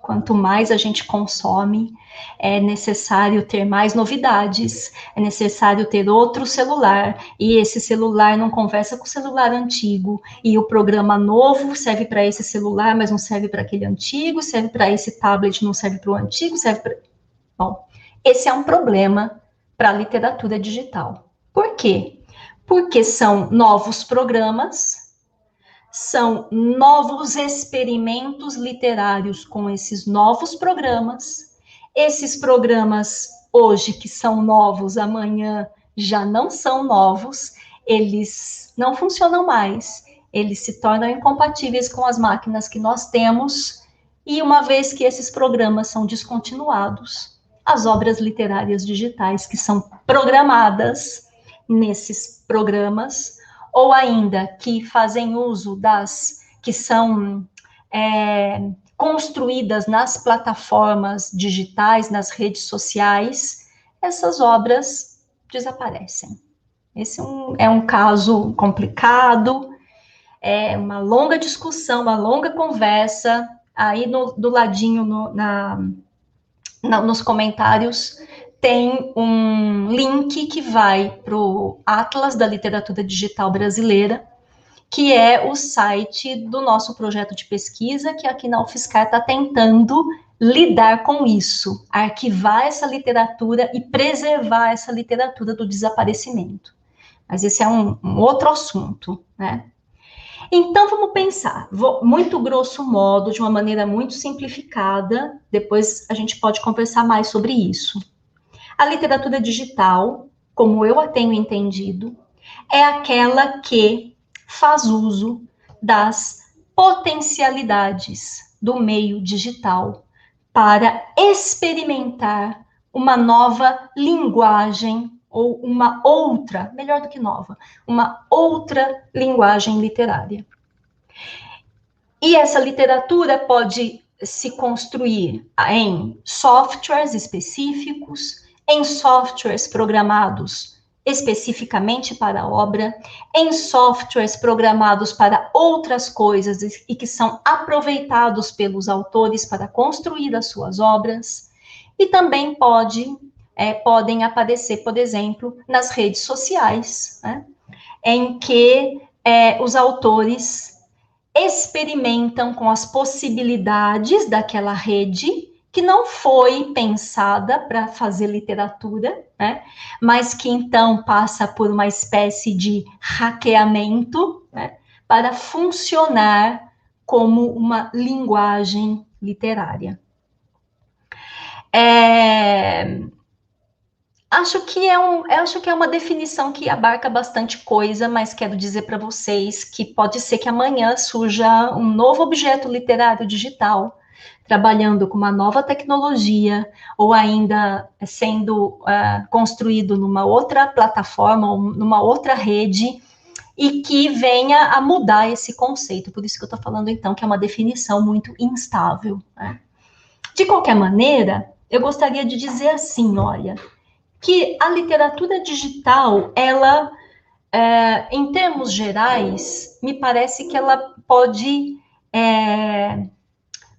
Quanto mais a gente consome, é necessário ter mais novidades, é necessário ter outro celular, e esse celular não conversa com o celular antigo, e o programa novo serve para esse celular, mas não serve para aquele antigo, serve para esse tablet, não serve para o antigo, serve para... Bom, esse é um problema para a literatura digital. Por quê? Porque são novos programas, são novos experimentos literários com esses novos programas. Esses programas, hoje, que são novos, amanhã já não são novos, eles não funcionam mais, eles se tornam incompatíveis com as máquinas que nós temos, e uma vez que esses programas são descontinuados, as obras literárias digitais que são programadas nesses programas, ou ainda que fazem uso das que são construídas nas plataformas digitais, nas redes sociais, essas obras desaparecem. Esse é um caso complicado, é uma longa discussão, uma longa conversa. Aí do ladinho, nos comentários, tem um link que vai para o Atlas da Literatura Digital Brasileira, que é o site do nosso projeto de pesquisa, que aqui na UFSCar está tentando lidar com isso, arquivar essa literatura e preservar essa literatura do desaparecimento. Mas esse é um outro assunto, né? Então, vamos pensar, muito grosso modo, de uma maneira muito simplificada, depois a gente pode conversar mais sobre isso. A literatura digital, como eu a tenho entendido, é aquela que faz uso das potencialidades do meio digital para experimentar uma nova linguagem ou uma outra, melhor do que nova, uma outra linguagem literária. E essa literatura pode se construir em softwares específicos, em softwares programados especificamente para a obra, em softwares programados para outras coisas e que são aproveitados pelos autores para construir as suas obras, e também podem aparecer, por exemplo, nas redes sociais, né, em que os autores experimentam com as possibilidades daquela rede que não foi pensada para fazer literatura, né? Mas que então passa por uma espécie de hackeamento, né? Para funcionar como uma linguagem literária. Acho que é uma definição que abarca bastante coisa, mas quero dizer para vocês que pode ser que amanhã surja um novo objeto literário digital, trabalhando com uma nova tecnologia, ou ainda sendo construído numa outra plataforma, ou numa outra rede, e que venha a mudar esse conceito. Por isso que eu estou falando, então, que é uma definição muito instável, né? De qualquer maneira, eu gostaria de dizer assim, olha, que a literatura digital, ela, em termos gerais, me parece que ela pode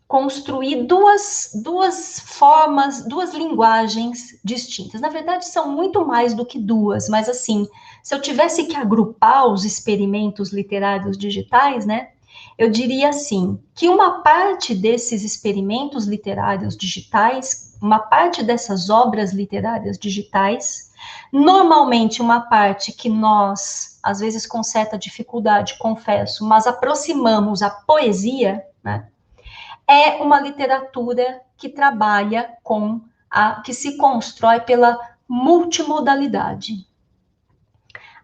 construir duas formas, duas linguagens distintas. Na verdade, são muito mais do que duas, mas assim, se eu tivesse que agrupar os experimentos literários digitais, né, eu diria assim, que uma parte desses experimentos literários digitais, uma parte dessas obras literárias digitais, normalmente uma parte que nós, às vezes com certa dificuldade, confesso, mas aproximamos a poesia, né, é uma literatura que trabalha que se constrói pela multimodalidade.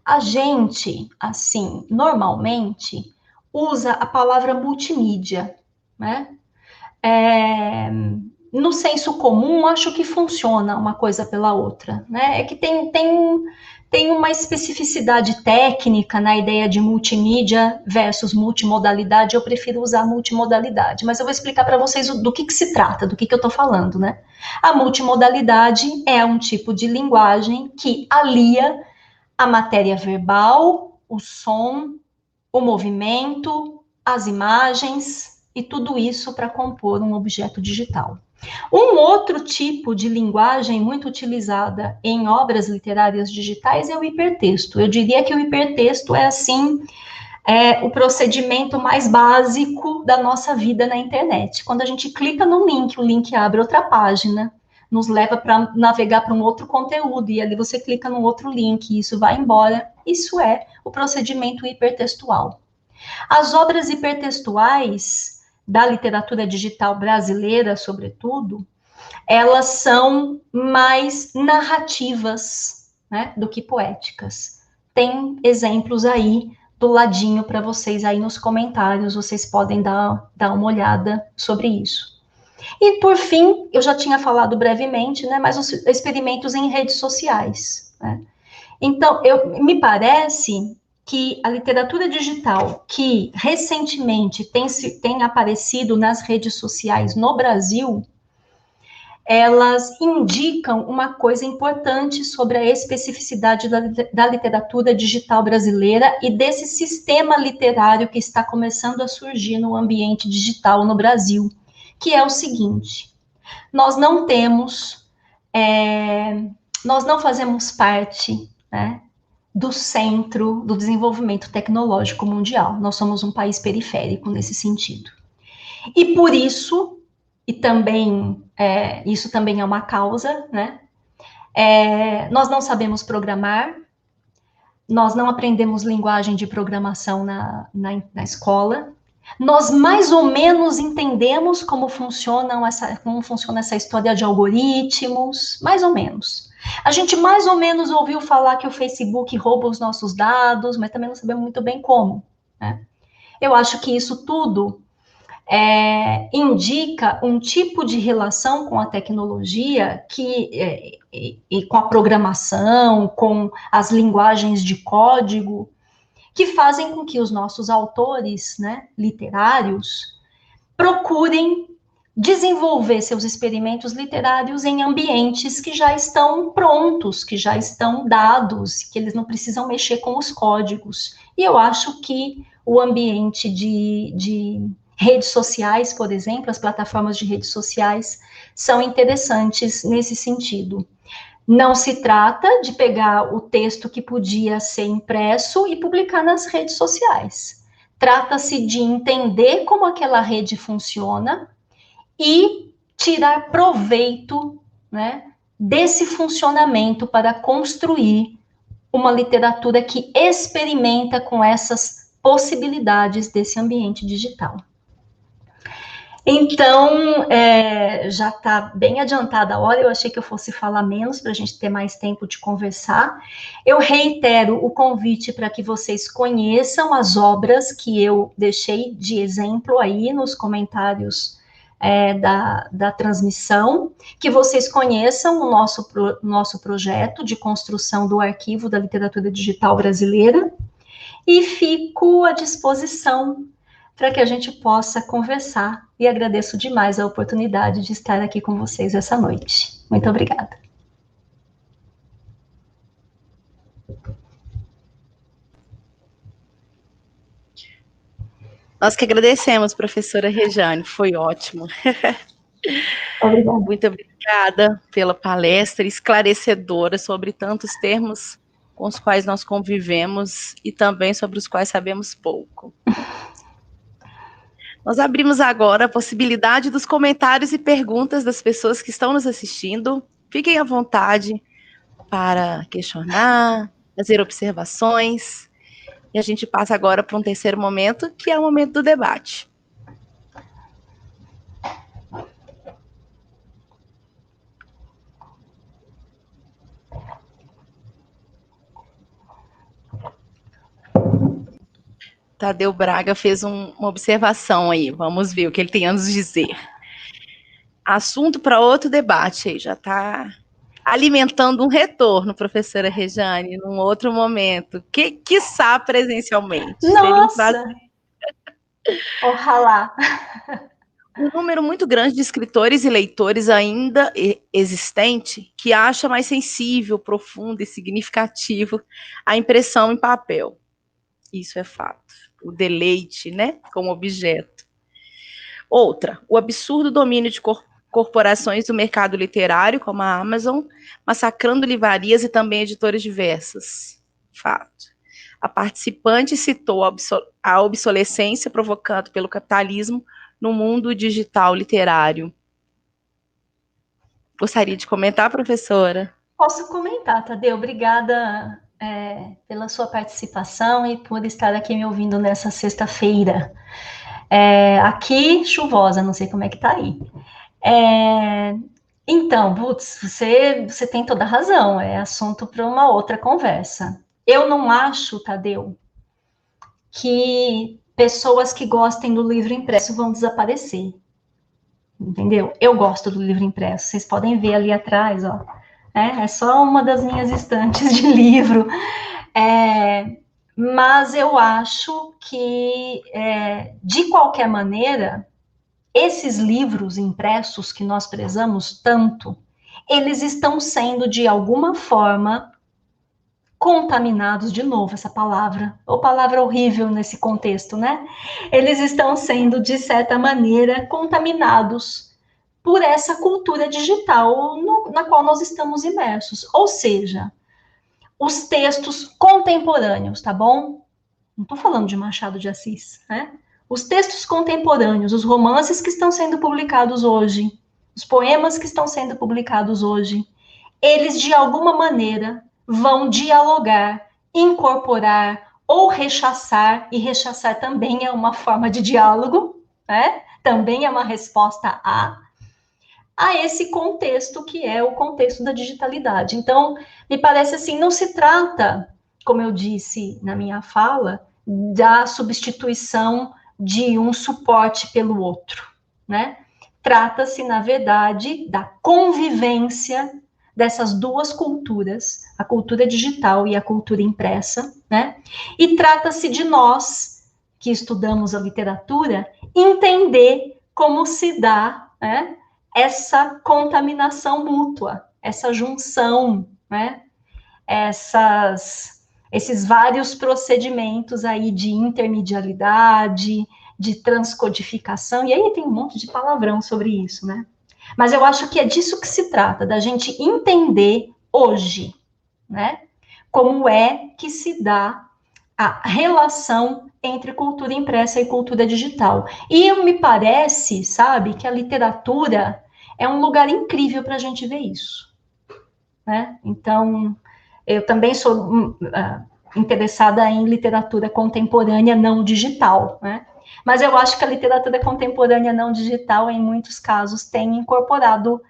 A gente, assim, normalmente, usa a palavra multimídia, né? No senso comum, acho que funciona uma coisa pela outra, né? É que tem uma especificidade técnica na ideia de multimídia versus multimodalidade. Eu prefiro usar multimodalidade, mas eu vou explicar para vocês do que se trata, do que eu estou falando, né? A multimodalidade é um tipo de linguagem que alia a matéria verbal, o som, o movimento, as imagens e tudo isso para compor um objeto digital. Um outro tipo de linguagem muito utilizada em obras literárias digitais é o hipertexto. Eu diria que o hipertexto é, assim, o procedimento mais básico da nossa vida na internet. Quando a gente clica no link, o link abre outra página, nos leva para navegar para um outro conteúdo, e ali você clica no outro link, e isso vai embora. Isso é o procedimento hipertextual. As obras hipertextuais da literatura digital brasileira, sobretudo, elas são mais narrativas, né, do que poéticas. Tem exemplos aí do ladinho para vocês aí nos comentários, vocês podem dar uma olhada sobre isso. E, por fim, eu já tinha falado brevemente, né, mas os experimentos em redes sociais, né? Então, me parece que a literatura digital, que recentemente tem aparecido nas redes sociais no Brasil, elas indicam uma coisa importante sobre a especificidade da literatura digital brasileira e desse sistema literário que está começando a surgir no ambiente digital no Brasil, que é o seguinte: nós não temos, nós não fazemos parte, né, do centro do desenvolvimento tecnológico mundial. Nós somos um país periférico nesse sentido. E por isso, e também, isso também é uma causa, né? Nós não sabemos programar, nós não aprendemos linguagem de programação na escola, nós mais ou menos entendemos como funciona essa história de algoritmos, mais ou menos. A gente mais ou menos ouviu falar que o Facebook rouba os nossos dados, mas também não sabemos muito bem como, né? Eu acho que isso tudo indica um tipo de relação com a tecnologia e com a programação, com as linguagens de código, que fazem com que os nossos autores, né, literários procurem desenvolver seus experimentos literários em ambientes que já estão prontos, que já estão dados, que eles não precisam mexer com os códigos. E eu acho que o ambiente de redes sociais, por exemplo, as plataformas de redes sociais, são interessantes nesse sentido. Não se trata de pegar o texto que podia ser impresso e publicar nas redes sociais. Trata-se de entender como aquela rede funciona e tirar proveito, né, desse funcionamento para construir uma literatura que experimenta com essas possibilidades desse ambiente digital. Então, já está bem adiantada a hora, eu achei que eu fosse falar menos, para a gente ter mais tempo de conversar. Eu reitero o convite para que vocês conheçam as obras que eu deixei de exemplo aí nos comentários da transmissão, que vocês conheçam o nosso projeto de construção do arquivo da literatura digital brasileira, e fico à disposição para que a gente possa conversar, e agradeço demais a oportunidade de estar aqui com vocês essa noite. Muito obrigada. Nós que agradecemos, professora Rejane, foi ótimo. Obrigada. Muito obrigada pela palestra esclarecedora sobre tantos termos com os quais nós convivemos e também sobre os quais sabemos pouco. Nós abrimos agora a possibilidade dos comentários e perguntas das pessoas que estão nos assistindo. Fiquem à vontade para questionar, fazer observações. E a gente passa agora para um terceiro momento, que é o momento do debate. Tadeu Braga fez uma observação aí, vamos ver o que ele tem a nos dizer. Assunto para outro debate aí, já está alimentando um retorno, professora Rejane, num outro momento, quiçá presencialmente. Nossa! Oxalá! Um número muito grande de escritores e leitores ainda existente que acha mais sensível, profundo e significativo a impressão em papel. Isso é fato. O deleite, né, como objeto. Outra, o absurdo domínio de corporações do mercado literário, como a Amazon, massacrando livrarias e também editoras diversas. Fato. A participante citou a obsolescência provocada pelo capitalismo no mundo digital literário. Gostaria de comentar, professora? Posso comentar, Tadeu. Obrigada pela sua participação e por estar aqui me ouvindo nessa sexta-feira. Aqui, chuvosa, não sei como é que tá aí. Então, Butz, você tem toda a razão, é assunto para uma outra conversa. Eu não acho, Tadeu, que pessoas que gostem do livro impresso vão desaparecer. Entendeu? Eu gosto do livro impresso. Vocês podem ver ali atrás, ó. É só uma das minhas estantes de livro. Mas eu acho que, de qualquer maneira, esses livros impressos que nós prezamos tanto, eles estão sendo, de alguma forma, contaminados, de novo essa palavra, ou palavra horrível nesse contexto, né? Eles estão sendo, de certa maneira, contaminados por essa cultura digital na qual nós estamos imersos. Ou seja, os textos contemporâneos, tá bom? Não estou falando de Machado de Assis, né? Os textos contemporâneos, os romances que estão sendo publicados hoje, os poemas que estão sendo publicados hoje, eles, de alguma maneira, vão dialogar, incorporar ou rechaçar, e rechaçar também é uma forma de diálogo, né? Também é uma resposta a esse contexto que é o contexto da digitalidade. Então, me parece assim, não se trata, como eu disse na minha fala, da substituição de um suporte pelo outro, né? Trata-se, na verdade, da convivência dessas duas culturas, a cultura digital e a cultura impressa, né? E trata-se de nós, que estudamos a literatura, entender como se dá né, essa contaminação mútua, essa junção, né, esses vários procedimentos aí de intermedialidade, de transcodificação, e aí tem um monte de palavrão sobre isso, né? Mas eu acho que é disso que se trata, da gente entender hoje, né? Como é que se dá a relação entre cultura impressa e cultura digital. E me parece, sabe, que a literatura é um lugar incrível para a gente ver isso, né? Então, eu também sou interessada em literatura contemporânea não digital, né? Mas eu acho que a literatura contemporânea não digital, em muitos casos, tem incorporado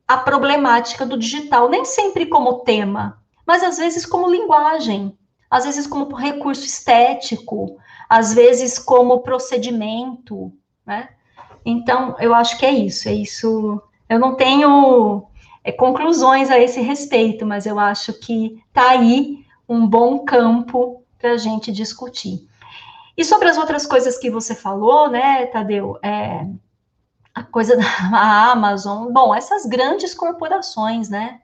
a problemática do digital, nem sempre como tema, mas às vezes como linguagem, às vezes como recurso estético, às vezes como procedimento, né? Então, eu acho que é isso. Eu não tenho conclusões a esse respeito, mas eu acho que está aí um bom campo para a gente discutir. E sobre as outras coisas que você falou, né, Tadeu, a coisa da Amazon, bom, essas grandes corporações, né,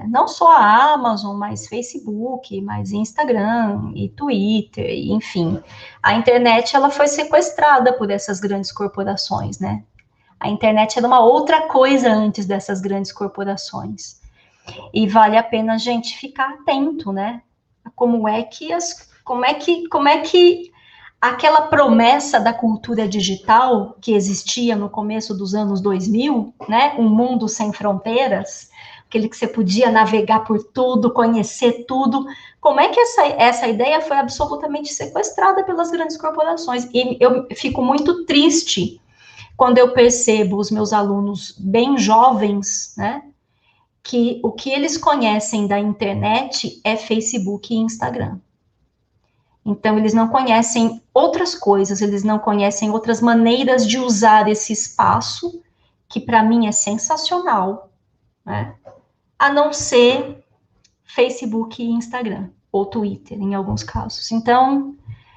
não só a Amazon, mas Facebook, mas Instagram e Twitter, enfim, a internet ela foi sequestrada por essas grandes corporações, né? A internet era uma outra coisa antes dessas grandes corporações. E vale a pena a gente ficar atento, né? Como é que aquela promessa da cultura digital que existia no começo dos anos 2000, né? Um mundo sem fronteiras, aquele que você podia navegar por tudo, conhecer tudo. Como é que essa ideia foi absolutamente sequestrada pelas grandes corporações? E eu fico muito triste quando eu percebo os meus alunos bem jovens, né, que o que eles conhecem da internet é Facebook e Instagram. Então, eles não conhecem outras coisas, eles não conhecem outras maneiras de usar esse espaço, que para mim é sensacional, né, a não ser Facebook e Instagram, ou Twitter, em alguns casos. Então,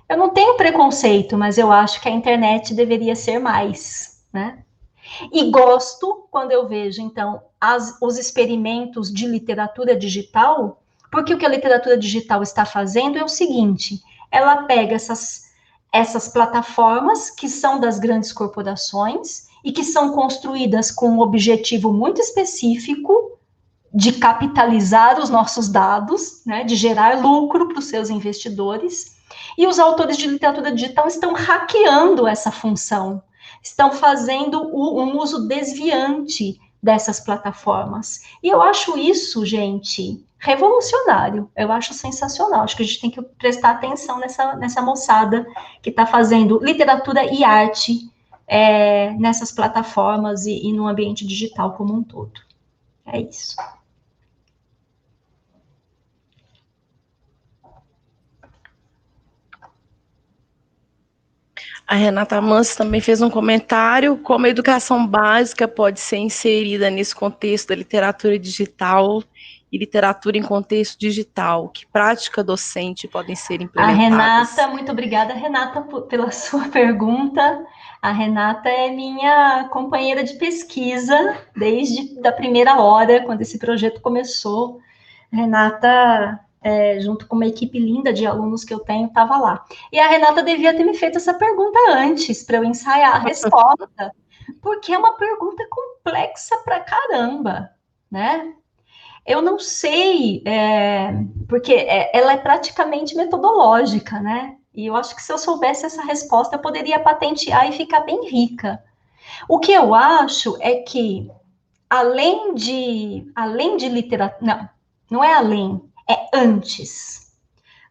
eu não tenho preconceito, mas eu acho que a internet deveria ser mais, né? E gosto quando eu vejo, então, os experimentos de literatura digital, porque o que a literatura digital está fazendo é o seguinte: ela pega essas plataformas que são das grandes corporações e que são construídas com um objetivo muito específico de capitalizar os nossos dados, né, de gerar lucro para os seus investidores, e os autores de literatura digital estão hackeando essa função, estão fazendo um uso desviante dessas plataformas. E eu acho isso, gente, revolucionário. Eu acho sensacional. Acho que a gente tem que prestar atenção nessa moçada que está fazendo literatura e arte nessas plataformas e no ambiente digital como um todo. É isso. A Renata Manso também fez um comentário: como a educação básica pode ser inserida nesse contexto da literatura digital e literatura em contexto digital? Que prática docente podem ser implementadas? A Renata, muito obrigada, Renata, pela sua pergunta. A Renata é minha companheira de pesquisa desde a primeira hora, quando esse projeto começou. A Renata, junto com uma equipe linda de alunos que eu tenho, estava lá. E a Renata devia ter me feito essa pergunta antes, para eu ensaiar a resposta, porque é uma pergunta complexa pra caramba, né? Eu não sei, porque ela é praticamente metodológica, né? E eu acho que se eu soubesse essa resposta, eu poderia patentear e ficar bem rica. O que eu acho é que, além de literatura, não é além, é antes.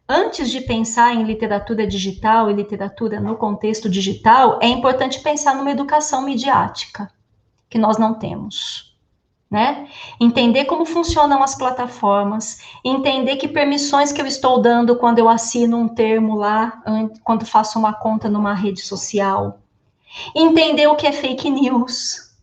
Antes de pensar em literatura digital e literatura no contexto digital, é importante pensar numa educação midiática, que nós não temos. Né? Entender como funcionam as plataformas, entender que permissões que eu estou dando quando eu assino um termo lá, quando faço uma conta numa rede social, entender o que é fake news,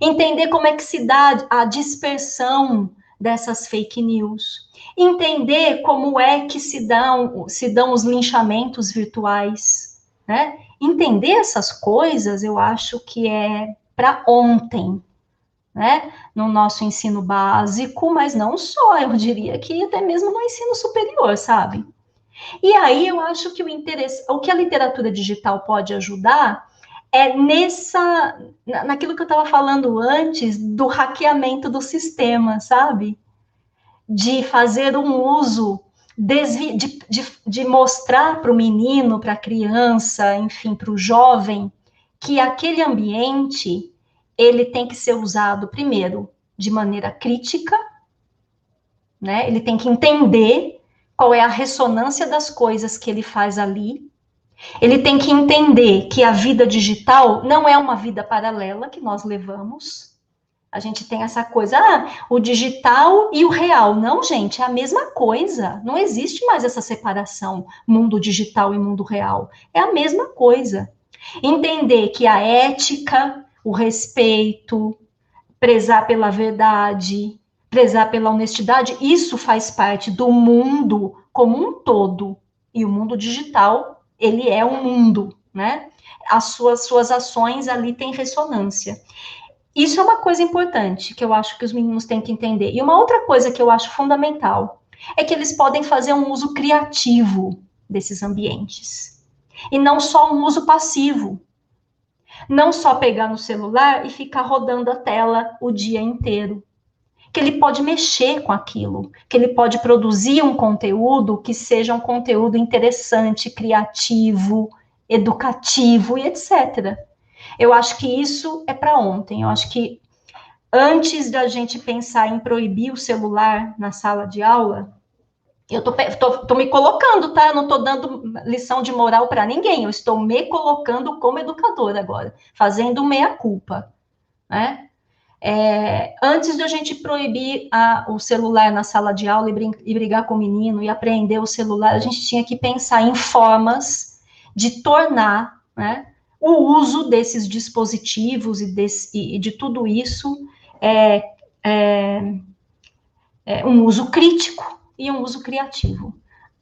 entender como é que se dá a dispersão dessas fake news, entender como é que se dão os linchamentos virtuais, né? Entender essas coisas, eu acho que é para ontem, né? No nosso ensino básico, mas não só, eu diria que até mesmo no ensino superior, sabe? E aí eu acho que o que a literatura digital pode ajudar é naquilo que eu estava falando antes, do hackeamento do sistema, sabe? De fazer um uso, de mostrar para o menino, para a criança, enfim, para o jovem, que aquele ambiente, ele tem que ser usado, primeiro, de maneira crítica, né? Ele tem que entender qual é a ressonância das coisas que ele faz ali. Ele tem que entender que a vida digital não é uma vida paralela que nós levamos. A gente tem essa coisa, o digital e o real. Não, gente, é a mesma coisa. Não existe mais essa separação, mundo digital e mundo real. É a mesma coisa. Entender que a ética, o respeito, prezar pela verdade, prezar pela honestidade, isso faz parte do mundo como um todo. E o mundo digital, ele é um mundo, né? As suas ações ali têm ressonância. Isso é uma coisa importante que eu acho que os meninos têm que entender. E uma outra coisa que eu acho fundamental é que eles podem fazer um uso criativo desses ambientes. E não só um uso passivo. Não só pegar no celular e ficar rodando a tela o dia inteiro. Que ele pode mexer com aquilo, que ele pode produzir um conteúdo que seja um conteúdo interessante, criativo, educativo e etc. Eu acho que isso é para ontem. Eu acho que antes da gente pensar em proibir o celular na sala de aula, eu tô me colocando, tá? Eu não estou dando lição de moral para ninguém. Eu estou me colocando como educadora agora, fazendo meia-culpa, né? Antes da gente proibir o celular na sala de aula e brigar com o menino e apreender o celular, a gente tinha que pensar em formas de tornar, né, o uso desses dispositivos e de tudo isso é, é, um uso crítico e um uso criativo.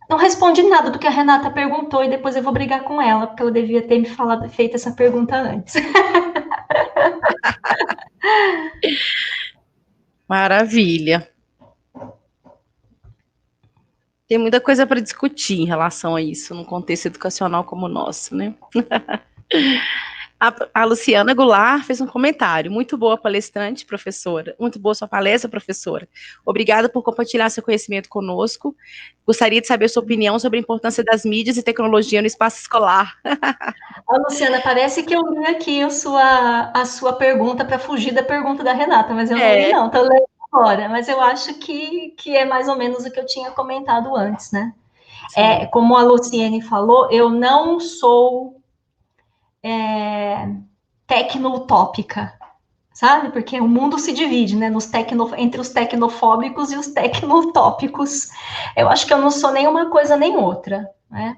Não respondi nada do que a Renata perguntou e depois eu vou brigar com ela, porque ela devia ter me feito essa pergunta antes. Maravilha. Tem muita coisa para discutir em relação a isso, num contexto educacional como o nosso, né? A Luciana Goulart fez um comentário. Muito boa palestrante, professora. Muito boa sua palestra, professora. Obrigada por compartilhar seu conhecimento conosco. Gostaria de saber sua opinião sobre a importância das mídias e tecnologia no espaço escolar. Luciana, parece que eu li aqui a sua pergunta para fugir da pergunta da Renata, mas eu não li, não. Estou lendo agora, mas eu acho que é mais ou menos o que eu tinha comentado antes, né? Como a Luciene falou, eu não sou tecno-utópica, sabe? Porque o mundo se divide, né? Entre os tecnofóbicos e os tecnotópicos. Eu acho que eu não sou nenhuma coisa nem outra, né?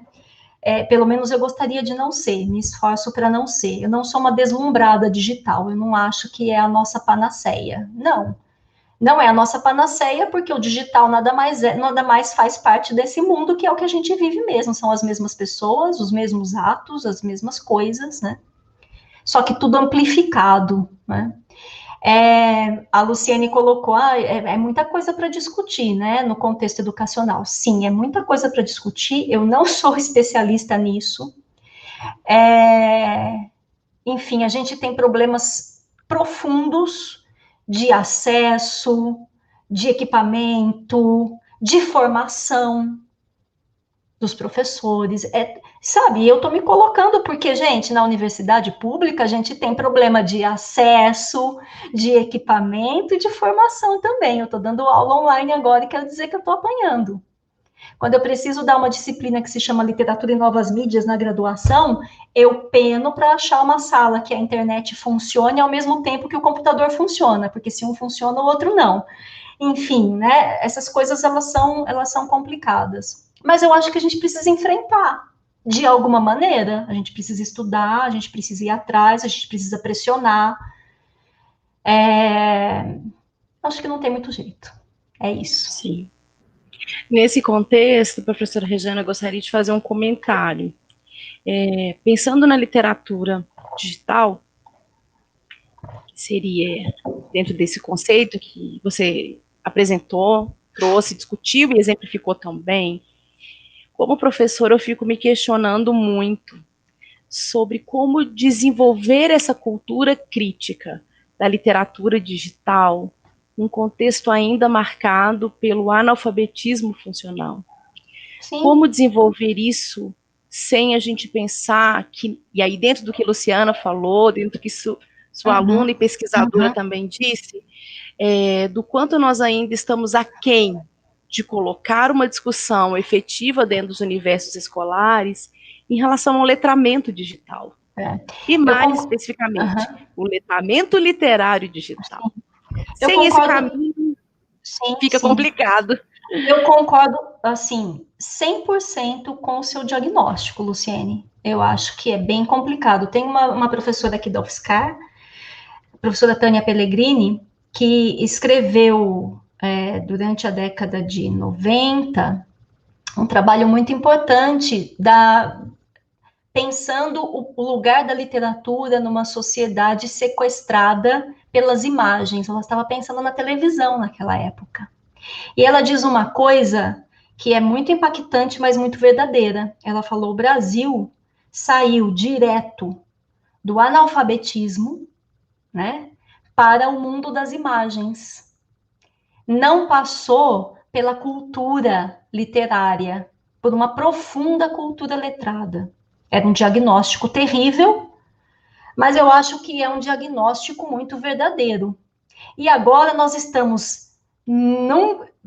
Pelo menos eu gostaria de não ser, me esforço para não ser. Eu não sou uma deslumbrada digital, eu não acho que é a nossa panaceia. Não, não é a nossa panaceia, porque o digital nada mais faz parte desse mundo que é o que a gente vive mesmo. São as mesmas pessoas, os mesmos atos, as mesmas coisas, né? Só que tudo amplificado, né? A Luciene colocou, é muita coisa para discutir, né, no contexto educacional. Sim, é muita coisa para discutir, eu não sou especialista nisso. Enfim, a gente tem problemas profundos de acesso, de equipamento, de formação dos professores. Sabe, eu estou me colocando porque, gente, na universidade pública a gente tem problema de acesso, de equipamento e de formação também. Eu estou dando aula online agora e quero dizer que eu estou apanhando. Quando eu preciso dar uma disciplina que se chama Literatura e Novas Mídias na graduação, eu peno para achar uma sala que a internet funcione ao mesmo tempo que o computador funciona, porque se um funciona, o outro não. Enfim, né? Essas coisas elas são complicadas. Mas eu acho que a gente precisa enfrentar de alguma maneira. A gente precisa estudar, a gente precisa ir atrás, a gente precisa pressionar. Acho que não tem muito jeito. É isso. Sim. Nesse contexto, professora Regiana, eu gostaria de fazer um comentário. Pensando na literatura digital, seria, dentro desse conceito que você apresentou, trouxe, discutiu e exemplificou tão bem, como professora eu fico me questionando muito sobre como desenvolver essa cultura crítica da literatura digital, num contexto ainda marcado pelo analfabetismo funcional. Sim. Como desenvolver isso sem a gente pensar que, e aí dentro do que a Luciana falou, dentro do que sua aluna e pesquisadora também disse, do quanto nós ainda estamos aquém de colocar uma discussão efetiva dentro dos universos escolares em relação ao letramento digital. E mais especificamente, o letramento literário digital. Sem esse caminho, fica complicado. Eu concordo, assim, 100% com o seu diagnóstico, Luciene. Eu acho que é bem complicado. Tem uma professora aqui da UFSCar, a professora Tânia Pellegrini, que escreveu, durante a década de 90, um trabalho muito importante pensando o lugar da literatura numa sociedade sequestrada pelas imagens. Ela estava pensando na televisão naquela época. E ela diz uma coisa que é muito impactante, mas muito verdadeira. Ela falou: o Brasil saiu direto do analfabetismo, né, para o mundo das imagens. Não passou pela cultura literária, por uma profunda cultura letrada. Era um diagnóstico terrível, mas eu acho que é um diagnóstico muito verdadeiro. E agora nós estamos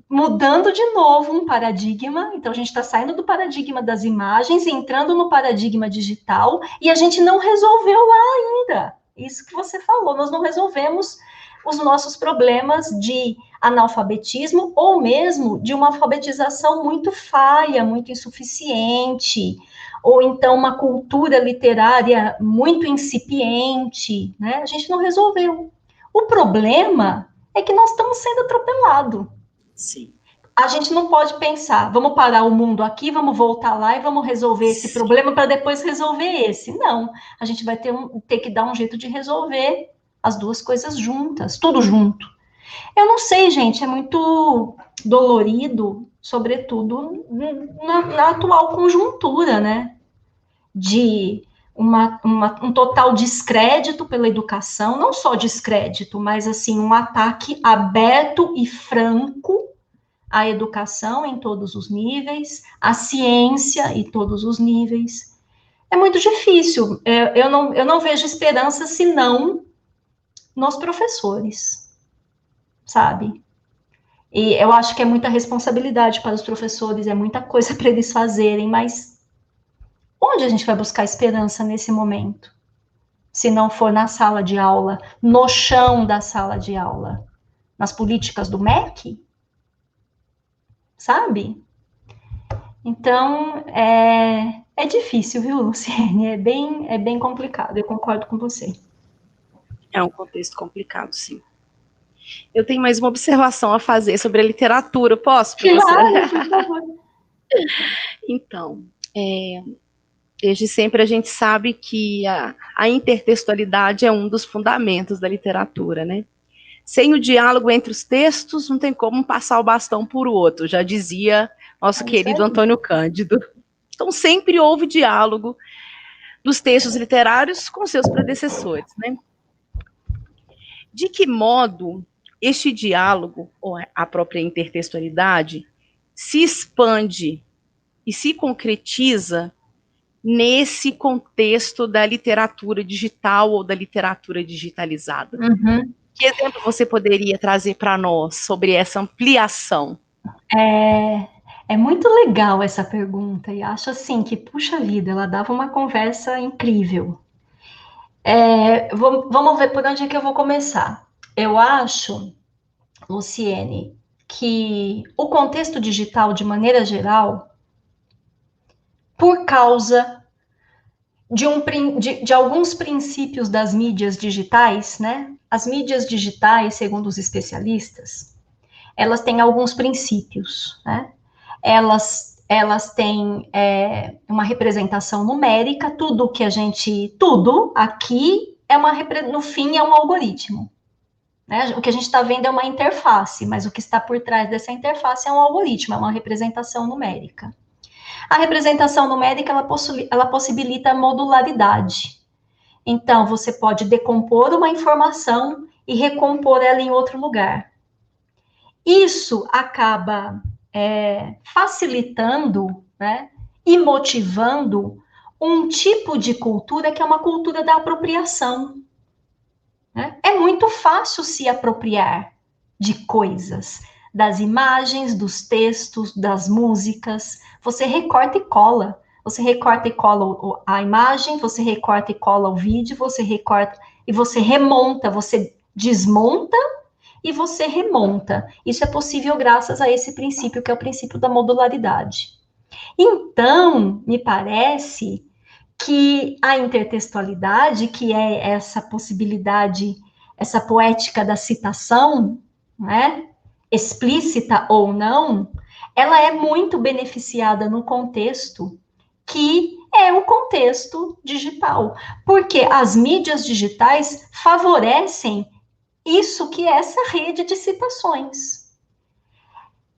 mudando de novo um paradigma, então a gente está saindo do paradigma das imagens, entrando no paradigma digital, e a gente não resolveu lá ainda. Isso que você falou, nós não resolvemos os nossos problemas de analfabetismo, ou mesmo de uma alfabetização muito falha, muito insuficiente, ou então uma cultura literária muito incipiente, né? A gente não resolveu. O problema é que nós estamos sendo atropelados. Sim. A gente não pode pensar, vamos parar o mundo aqui, vamos voltar lá e vamos resolver esse problema para depois resolver esse. Não, a gente vai ter que dar um jeito de resolver as duas coisas juntas, tudo junto. Eu não sei, gente, é muito dolorido, sobretudo na atual conjuntura, né? De um total descrédito pela educação, não só descrédito, mas assim, um ataque aberto e franco à educação em todos os níveis, à ciência em todos os níveis. É muito difícil. Eu não vejo esperança senão nos professores, sabe? E eu acho que é muita responsabilidade para os professores, é muita coisa para eles fazerem, mas onde a gente vai buscar esperança nesse momento? Se não for na sala de aula, no chão da sala de aula, nas políticas do MEC? Sabe? Então, é difícil, viu, Luciene? É bem complicado, eu concordo com você. É um contexto complicado, sim. Eu tenho mais uma observação a fazer sobre a literatura, posso, professora? Claro, por favor. Então, desde sempre a gente sabe que a intertextualidade é um dos fundamentos da literatura, né? Sem o diálogo entre os textos, não tem como passar o bastão por outro, já dizia nosso querido Antônio Cândido. Então, sempre houve diálogo dos textos literários com seus predecessores, né? De que modo este diálogo, ou a própria intertextualidade, se expande e se concretiza nesse contexto da literatura digital ou da literatura digitalizada? Uhum. Que exemplo você poderia trazer para nós sobre essa ampliação? É muito legal essa pergunta, e acho assim que, puxa vida, ela dava uma conversa incrível. Vamos ver por onde é que eu vou começar. Eu acho, Luciene, que o contexto digital, de maneira geral, por causa de alguns princípios das mídias digitais, né? As mídias digitais, segundo os especialistas, elas têm alguns princípios, né? Elas têm uma representação numérica, tudo aqui no fim, é um algoritmo. Né? O que a gente está vendo é uma interface, mas o que está por trás dessa interface é um algoritmo, é uma representação numérica. A representação numérica, ela possibilita a modularidade. Então, você pode decompor uma informação e recompor ela em outro lugar. Isso acaba facilitando, né, e motivando um tipo de cultura que é uma cultura da apropriação. Né? É muito fácil se apropriar de coisas, das imagens, dos textos, das músicas. Você recorta e cola. Você recorta e cola a imagem, você recorta e cola o vídeo, você recorta e você remonta, você desmonta e você remonta. Isso é possível graças a esse princípio, que é o princípio da modularidade. Então, me parece que a intertextualidade, que é essa possibilidade, essa poética da citação, né, explícita ou não, ela é muito beneficiada no contexto que é o contexto digital, porque as mídias digitais favorecem isso que é essa rede de citações.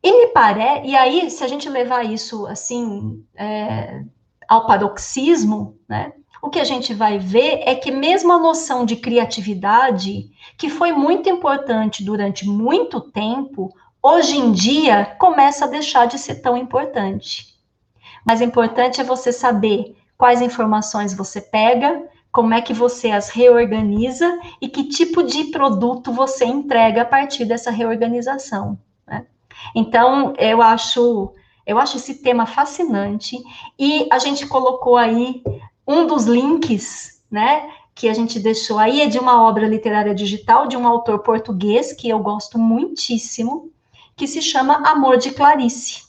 E me parece, e aí, se a gente levar isso assim, ao paroxismo, né, o que a gente vai ver é que mesmo a noção de criatividade, que foi muito importante durante muito tempo, hoje em dia começa a deixar de ser tão importante. Mas importante é você saber quais informações você pega, como é que você as reorganiza e que tipo de produto você entrega a partir dessa reorganização. Né? Então, eu acho esse tema fascinante e a gente colocou aí um dos links, né, que a gente deixou aí é de uma obra literária digital de um autor português que eu gosto muitíssimo, que se chama Amor de Clarice,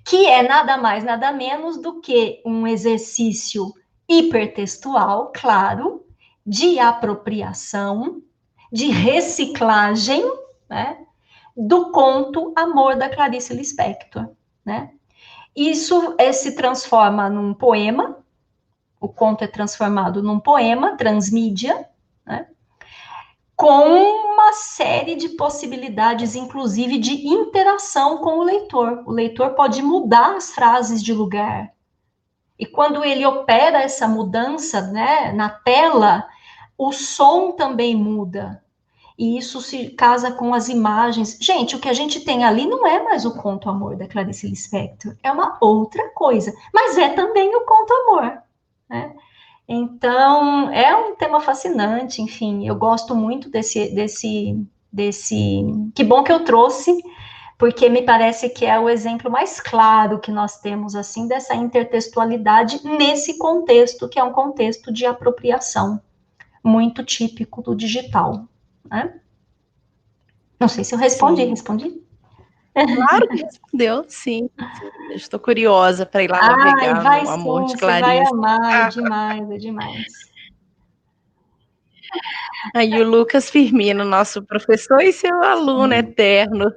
que é nada mais, nada menos do que um exercício hipertextual, claro, de apropriação, de reciclagem, né, do conto Amor da Clarice Lispector, né? Isso se transforma num poema, o conto é transformado num poema, transmídia, né? Com uma série de possibilidades, inclusive de interação com o leitor. O leitor pode mudar as frases de lugar. E quando ele opera essa mudança, né, na tela, o som também muda. E isso se casa com as imagens. Gente, o que a gente tem ali não é mais o conto Amor da Clarice Lispector, é uma outra coisa, mas é também o conto Amor, né? Então, é um tema fascinante, enfim, eu gosto muito desse. Que bom que eu trouxe, porque me parece que é o exemplo mais claro que nós temos, assim, dessa intertextualidade nesse contexto, que é um contexto de apropriação, muito típico do digital, né? Não sei se eu respondi. Claro que respondeu, sim. Eu estou curiosa para ir lá Ai, navegar vai no Amor sim, de você vai Clarice. amar, é demais, é demais. Aí o Lucas Firmino, nosso professor e seu aluno eterno.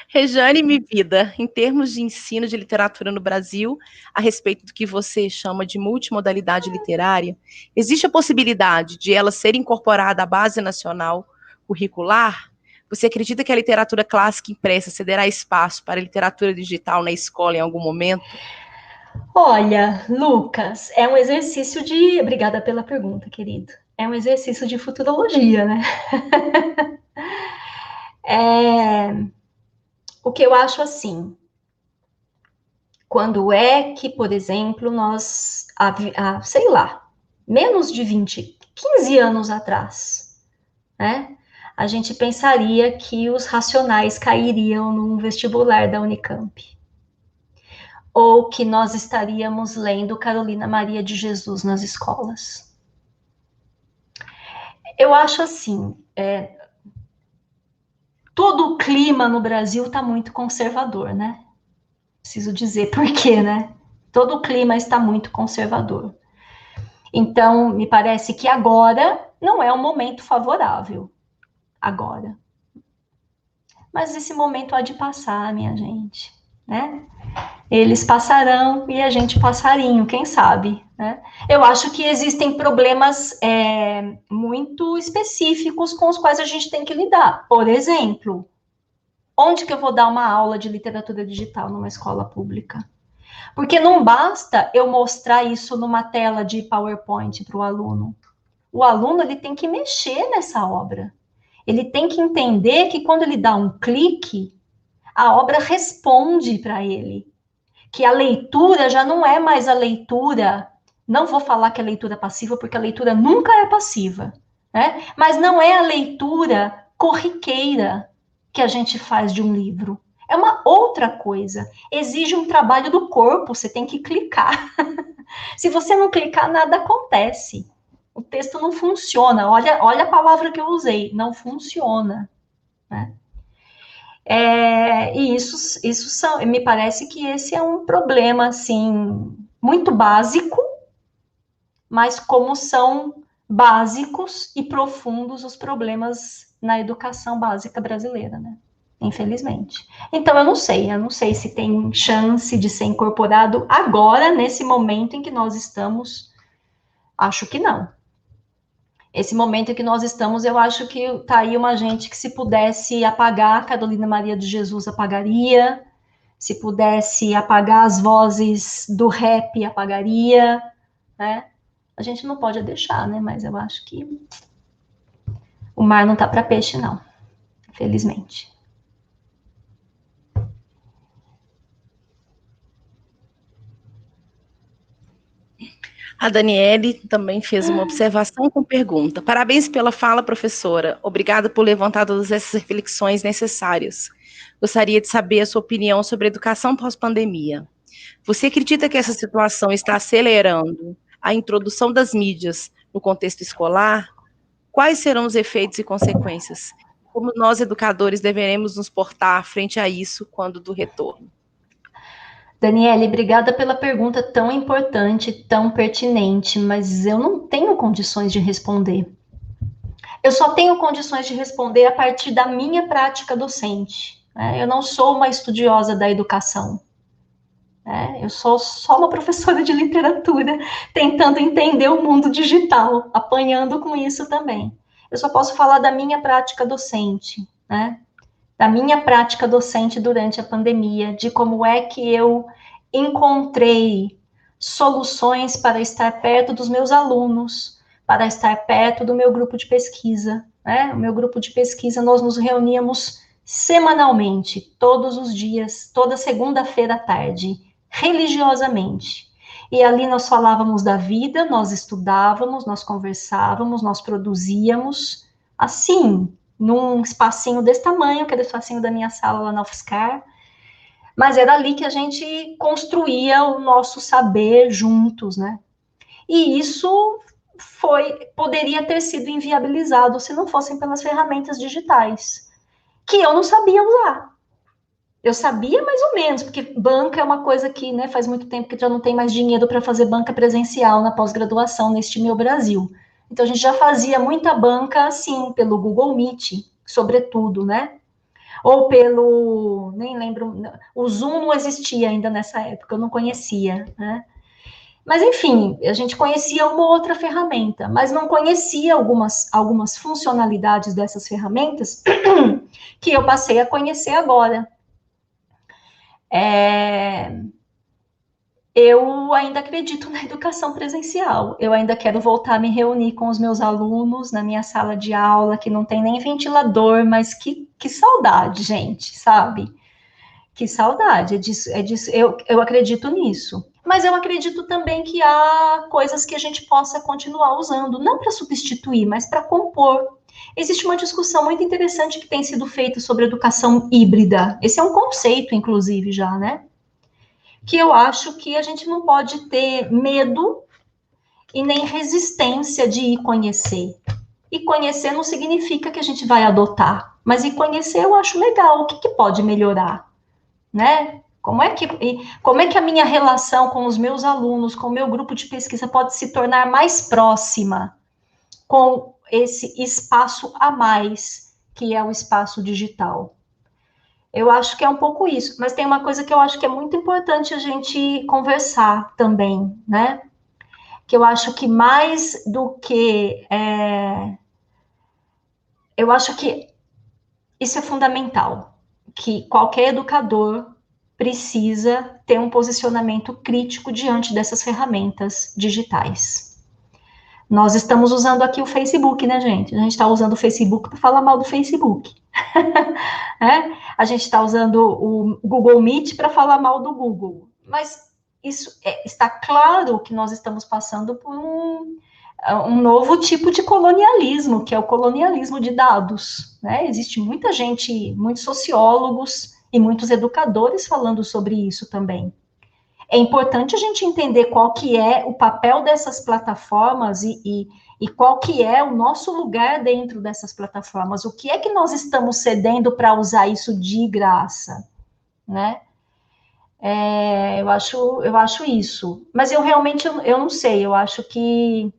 Rejane Mivida, em termos de ensino de literatura no Brasil, a respeito do que você chama de multimodalidade literária, existe a possibilidade de ela ser incorporada à base nacional curricular? Você acredita que a literatura clássica impressa cederá espaço para a literatura digital na escola em algum momento? Olha, Lucas, é um exercício de. Obrigada pela pergunta, querido. É um exercício de futurologia, né? O que eu acho assim, quando é que, por exemplo, nós, sei lá, menos de 20, 15 anos atrás, né? A gente pensaria que os racionais cairiam num vestibular da Unicamp. Ou que nós estaríamos lendo Carolina Maria de Jesus nas escolas. Eu acho assim, todo o clima no Brasil está muito conservador, né? Preciso dizer por quê, né? Todo o clima está muito conservador. Então, me parece que agora não é um momento favorável. Agora. Mas esse momento há de passar, minha gente, né? Eles passarão e a gente passarinho, quem sabe, né? Eu acho que existem problemas muito específicos com os quais a gente tem que lidar. Por exemplo, onde que eu vou dar uma aula de literatura digital numa escola pública? Porque não basta eu mostrar isso numa tela de PowerPoint para o aluno. O aluno ele tem que mexer nessa obra. Ele tem que entender que quando ele dá um clique, a obra responde para ele. Que a leitura já não é mais a leitura. Não vou falar que é leitura passiva, porque a leitura nunca é passiva, né? Mas não é a leitura corriqueira que a gente faz de um livro. É uma outra coisa. Exige um trabalho do corpo, você tem que clicar. Se você não clicar, nada acontece. O texto não funciona. Olha a palavra que eu usei, não funciona, né? E me parece que esse é um problema, assim, muito básico, mas como são básicos e profundos os problemas na educação básica brasileira, né? Infelizmente. Então, eu não sei se tem chance de ser incorporado agora, nesse momento em que nós estamos. Acho que não. Esse momento em que nós estamos, eu acho que está aí uma gente que, se pudesse apagar, Carolina Maria de Jesus apagaria, se pudesse apagar as vozes do rap, apagaria, né? A gente não pode deixar, né? Mas eu acho que o mar não tá para peixe, não, felizmente. A Daniele também fez uma observação com pergunta. Parabéns pela fala, professora. Obrigada por levantar todas essas reflexões necessárias. Gostaria de saber a sua opinião sobre a educação pós-pandemia. Você acredita que essa situação está acelerando a introdução das mídias no contexto escolar? Quais serão os efeitos e consequências? Como nós, educadores, deveremos nos portar frente a isso quando do retorno? Daniele, obrigada pela pergunta tão importante, tão pertinente, mas eu não tenho condições de responder. Eu só tenho condições de responder a partir da minha prática docente, né? Eu não sou uma estudiosa da educação, né? Eu sou só uma professora de literatura, tentando entender o mundo digital, apanhando com isso também. Eu só posso falar da minha prática docente, né? Da minha prática docente durante a pandemia, de como é que eu encontrei soluções para estar perto dos meus alunos, para estar perto do meu grupo de pesquisa, né? O meu grupo de pesquisa, nós nos reuníamos semanalmente, todos os dias, toda segunda-feira à tarde, religiosamente. E ali nós falávamos da vida, nós estudávamos, nós conversávamos, nós produzíamos, assim, num espacinho desse tamanho, que era o espacinho da minha sala lá na UFSCar, mas era ali que a gente construía o nosso saber juntos, né? E isso poderia ter sido inviabilizado se não fossem pelas ferramentas digitais, que eu não sabia usar. Eu sabia mais ou menos, porque banca é uma coisa que, né, faz muito tempo que já não tem mais dinheiro para fazer banca presencial na pós-graduação neste meu Brasil. Então a gente já fazia muita banca assim, pelo Google Meet, sobretudo, né? Ou pelo, nem lembro, o Zoom não existia ainda nessa época, eu não conhecia, né? Mas enfim, a gente conhecia uma outra ferramenta, mas não conhecia algumas funcionalidades dessas ferramentas que eu passei a conhecer agora. Eu ainda acredito na educação presencial. Eu ainda quero voltar a me reunir com os meus alunos na minha sala de aula, que não tem nem ventilador, mas que saudade, gente, sabe? Que saudade. É disso, eu acredito nisso. Mas eu acredito também que há coisas que a gente possa continuar usando, não para substituir, mas para compor. Existe uma discussão muito interessante que tem sido feita sobre educação híbrida. Esse é um conceito, inclusive, já, né? Que eu acho que a gente não pode ter medo e nem resistência de ir conhecer. E conhecer não significa que a gente vai adotar, mas ir conhecer eu acho legal. O que pode melhorar, né? Como é que a minha relação com os meus alunos, com o meu grupo de pesquisa pode se tornar mais próxima com esse espaço a mais que é o espaço digital? Eu acho que é um pouco isso, mas tem uma coisa que eu acho que é muito importante a gente conversar também, né? Que eu acho que mais do que. Eu acho que isso é fundamental, que qualquer educador precisa ter um posicionamento crítico diante dessas ferramentas digitais. Nós estamos usando aqui o Facebook, né, gente? A gente está usando o Facebook para falar mal do Facebook. A gente está usando o Google Meet para falar mal do Google. Mas isso está claro que nós estamos passando por um novo tipo de colonialismo, que é o colonialismo de dados. Né? Existe muita gente, muitos sociólogos e muitos educadores falando sobre isso também. É importante a gente entender qual que é o papel dessas plataformas e qual que é o nosso lugar dentro dessas plataformas. O que é que nós estamos cedendo para usar isso de graça, né? Eu acho isso. Mas eu realmente eu não sei. Eu acho que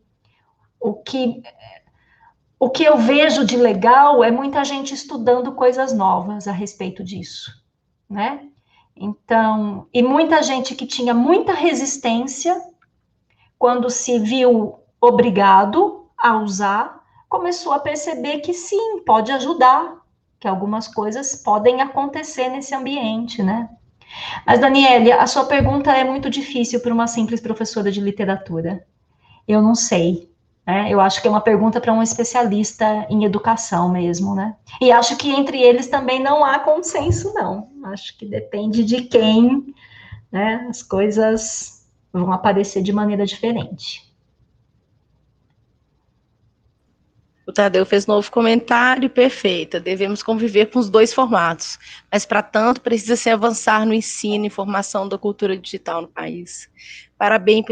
o que o que eu vejo de legal é muita gente estudando coisas novas a respeito disso, né? Então, e muita gente que tinha muita resistência quando se viu obrigado a usar, começou a perceber que sim, pode ajudar, que algumas coisas podem acontecer nesse ambiente, né? Mas, Daniele, a sua pergunta é muito difícil para uma simples professora de literatura. Eu não sei. Né? Eu acho que é uma pergunta para um especialista em educação mesmo, né? E acho que entre eles também não há consenso, não. Acho que depende de quem, né? As coisas vão aparecer de maneira diferente. O Tadeu fez novo comentário, perfeita. Devemos conviver com os dois formatos, mas para tanto precisa-se avançar no ensino e formação da cultura digital no país. Parabéns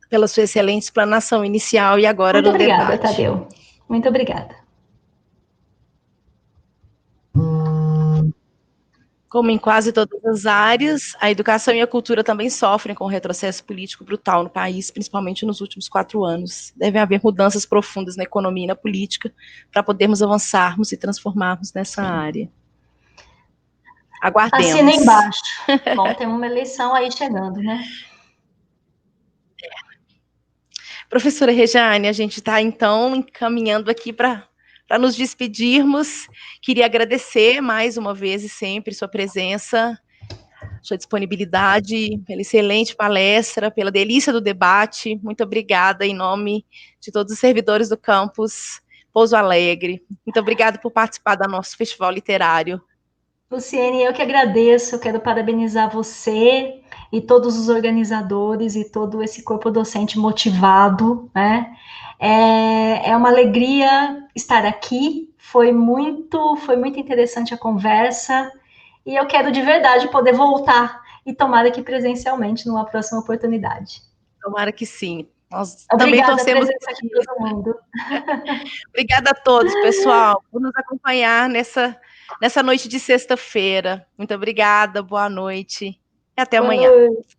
pela sua excelente explanação inicial e agora Muito no obrigada, debate. Tadeu. Muito obrigada. Como em quase todas as áreas, a educação e a cultura também sofrem com o retrocesso político brutal no país, principalmente nos últimos 4 anos. Devem haver mudanças profundas na economia e na política para podermos avançarmos e transformarmos nessa área. Assina Aguardemos. embaixo. Bom, tem uma eleição aí chegando, né? Professora Rejane, a gente está, então, encaminhando aqui para nos despedirmos. Queria agradecer mais uma vez e sempre sua presença, sua disponibilidade, pela excelente palestra, pela delícia do debate. Muito obrigada em nome de todos os servidores do campus Pouso Alegre. Muito obrigada por participar do nosso festival literário. Luciene, eu que agradeço, eu quero parabenizar você e todos os organizadores e todo esse corpo docente motivado, né? É uma alegria estar aqui, foi muito interessante a conversa, e eu quero de verdade poder voltar e tomar aqui presencialmente numa próxima oportunidade. Tomara que sim. Nós também Obrigada a torcemos presença de aqui. todo mundo. Obrigada a todos, pessoal, por nos acompanhar nessa noite de sexta-feira. Muito obrigada, boa noite e até Boa amanhã. noite.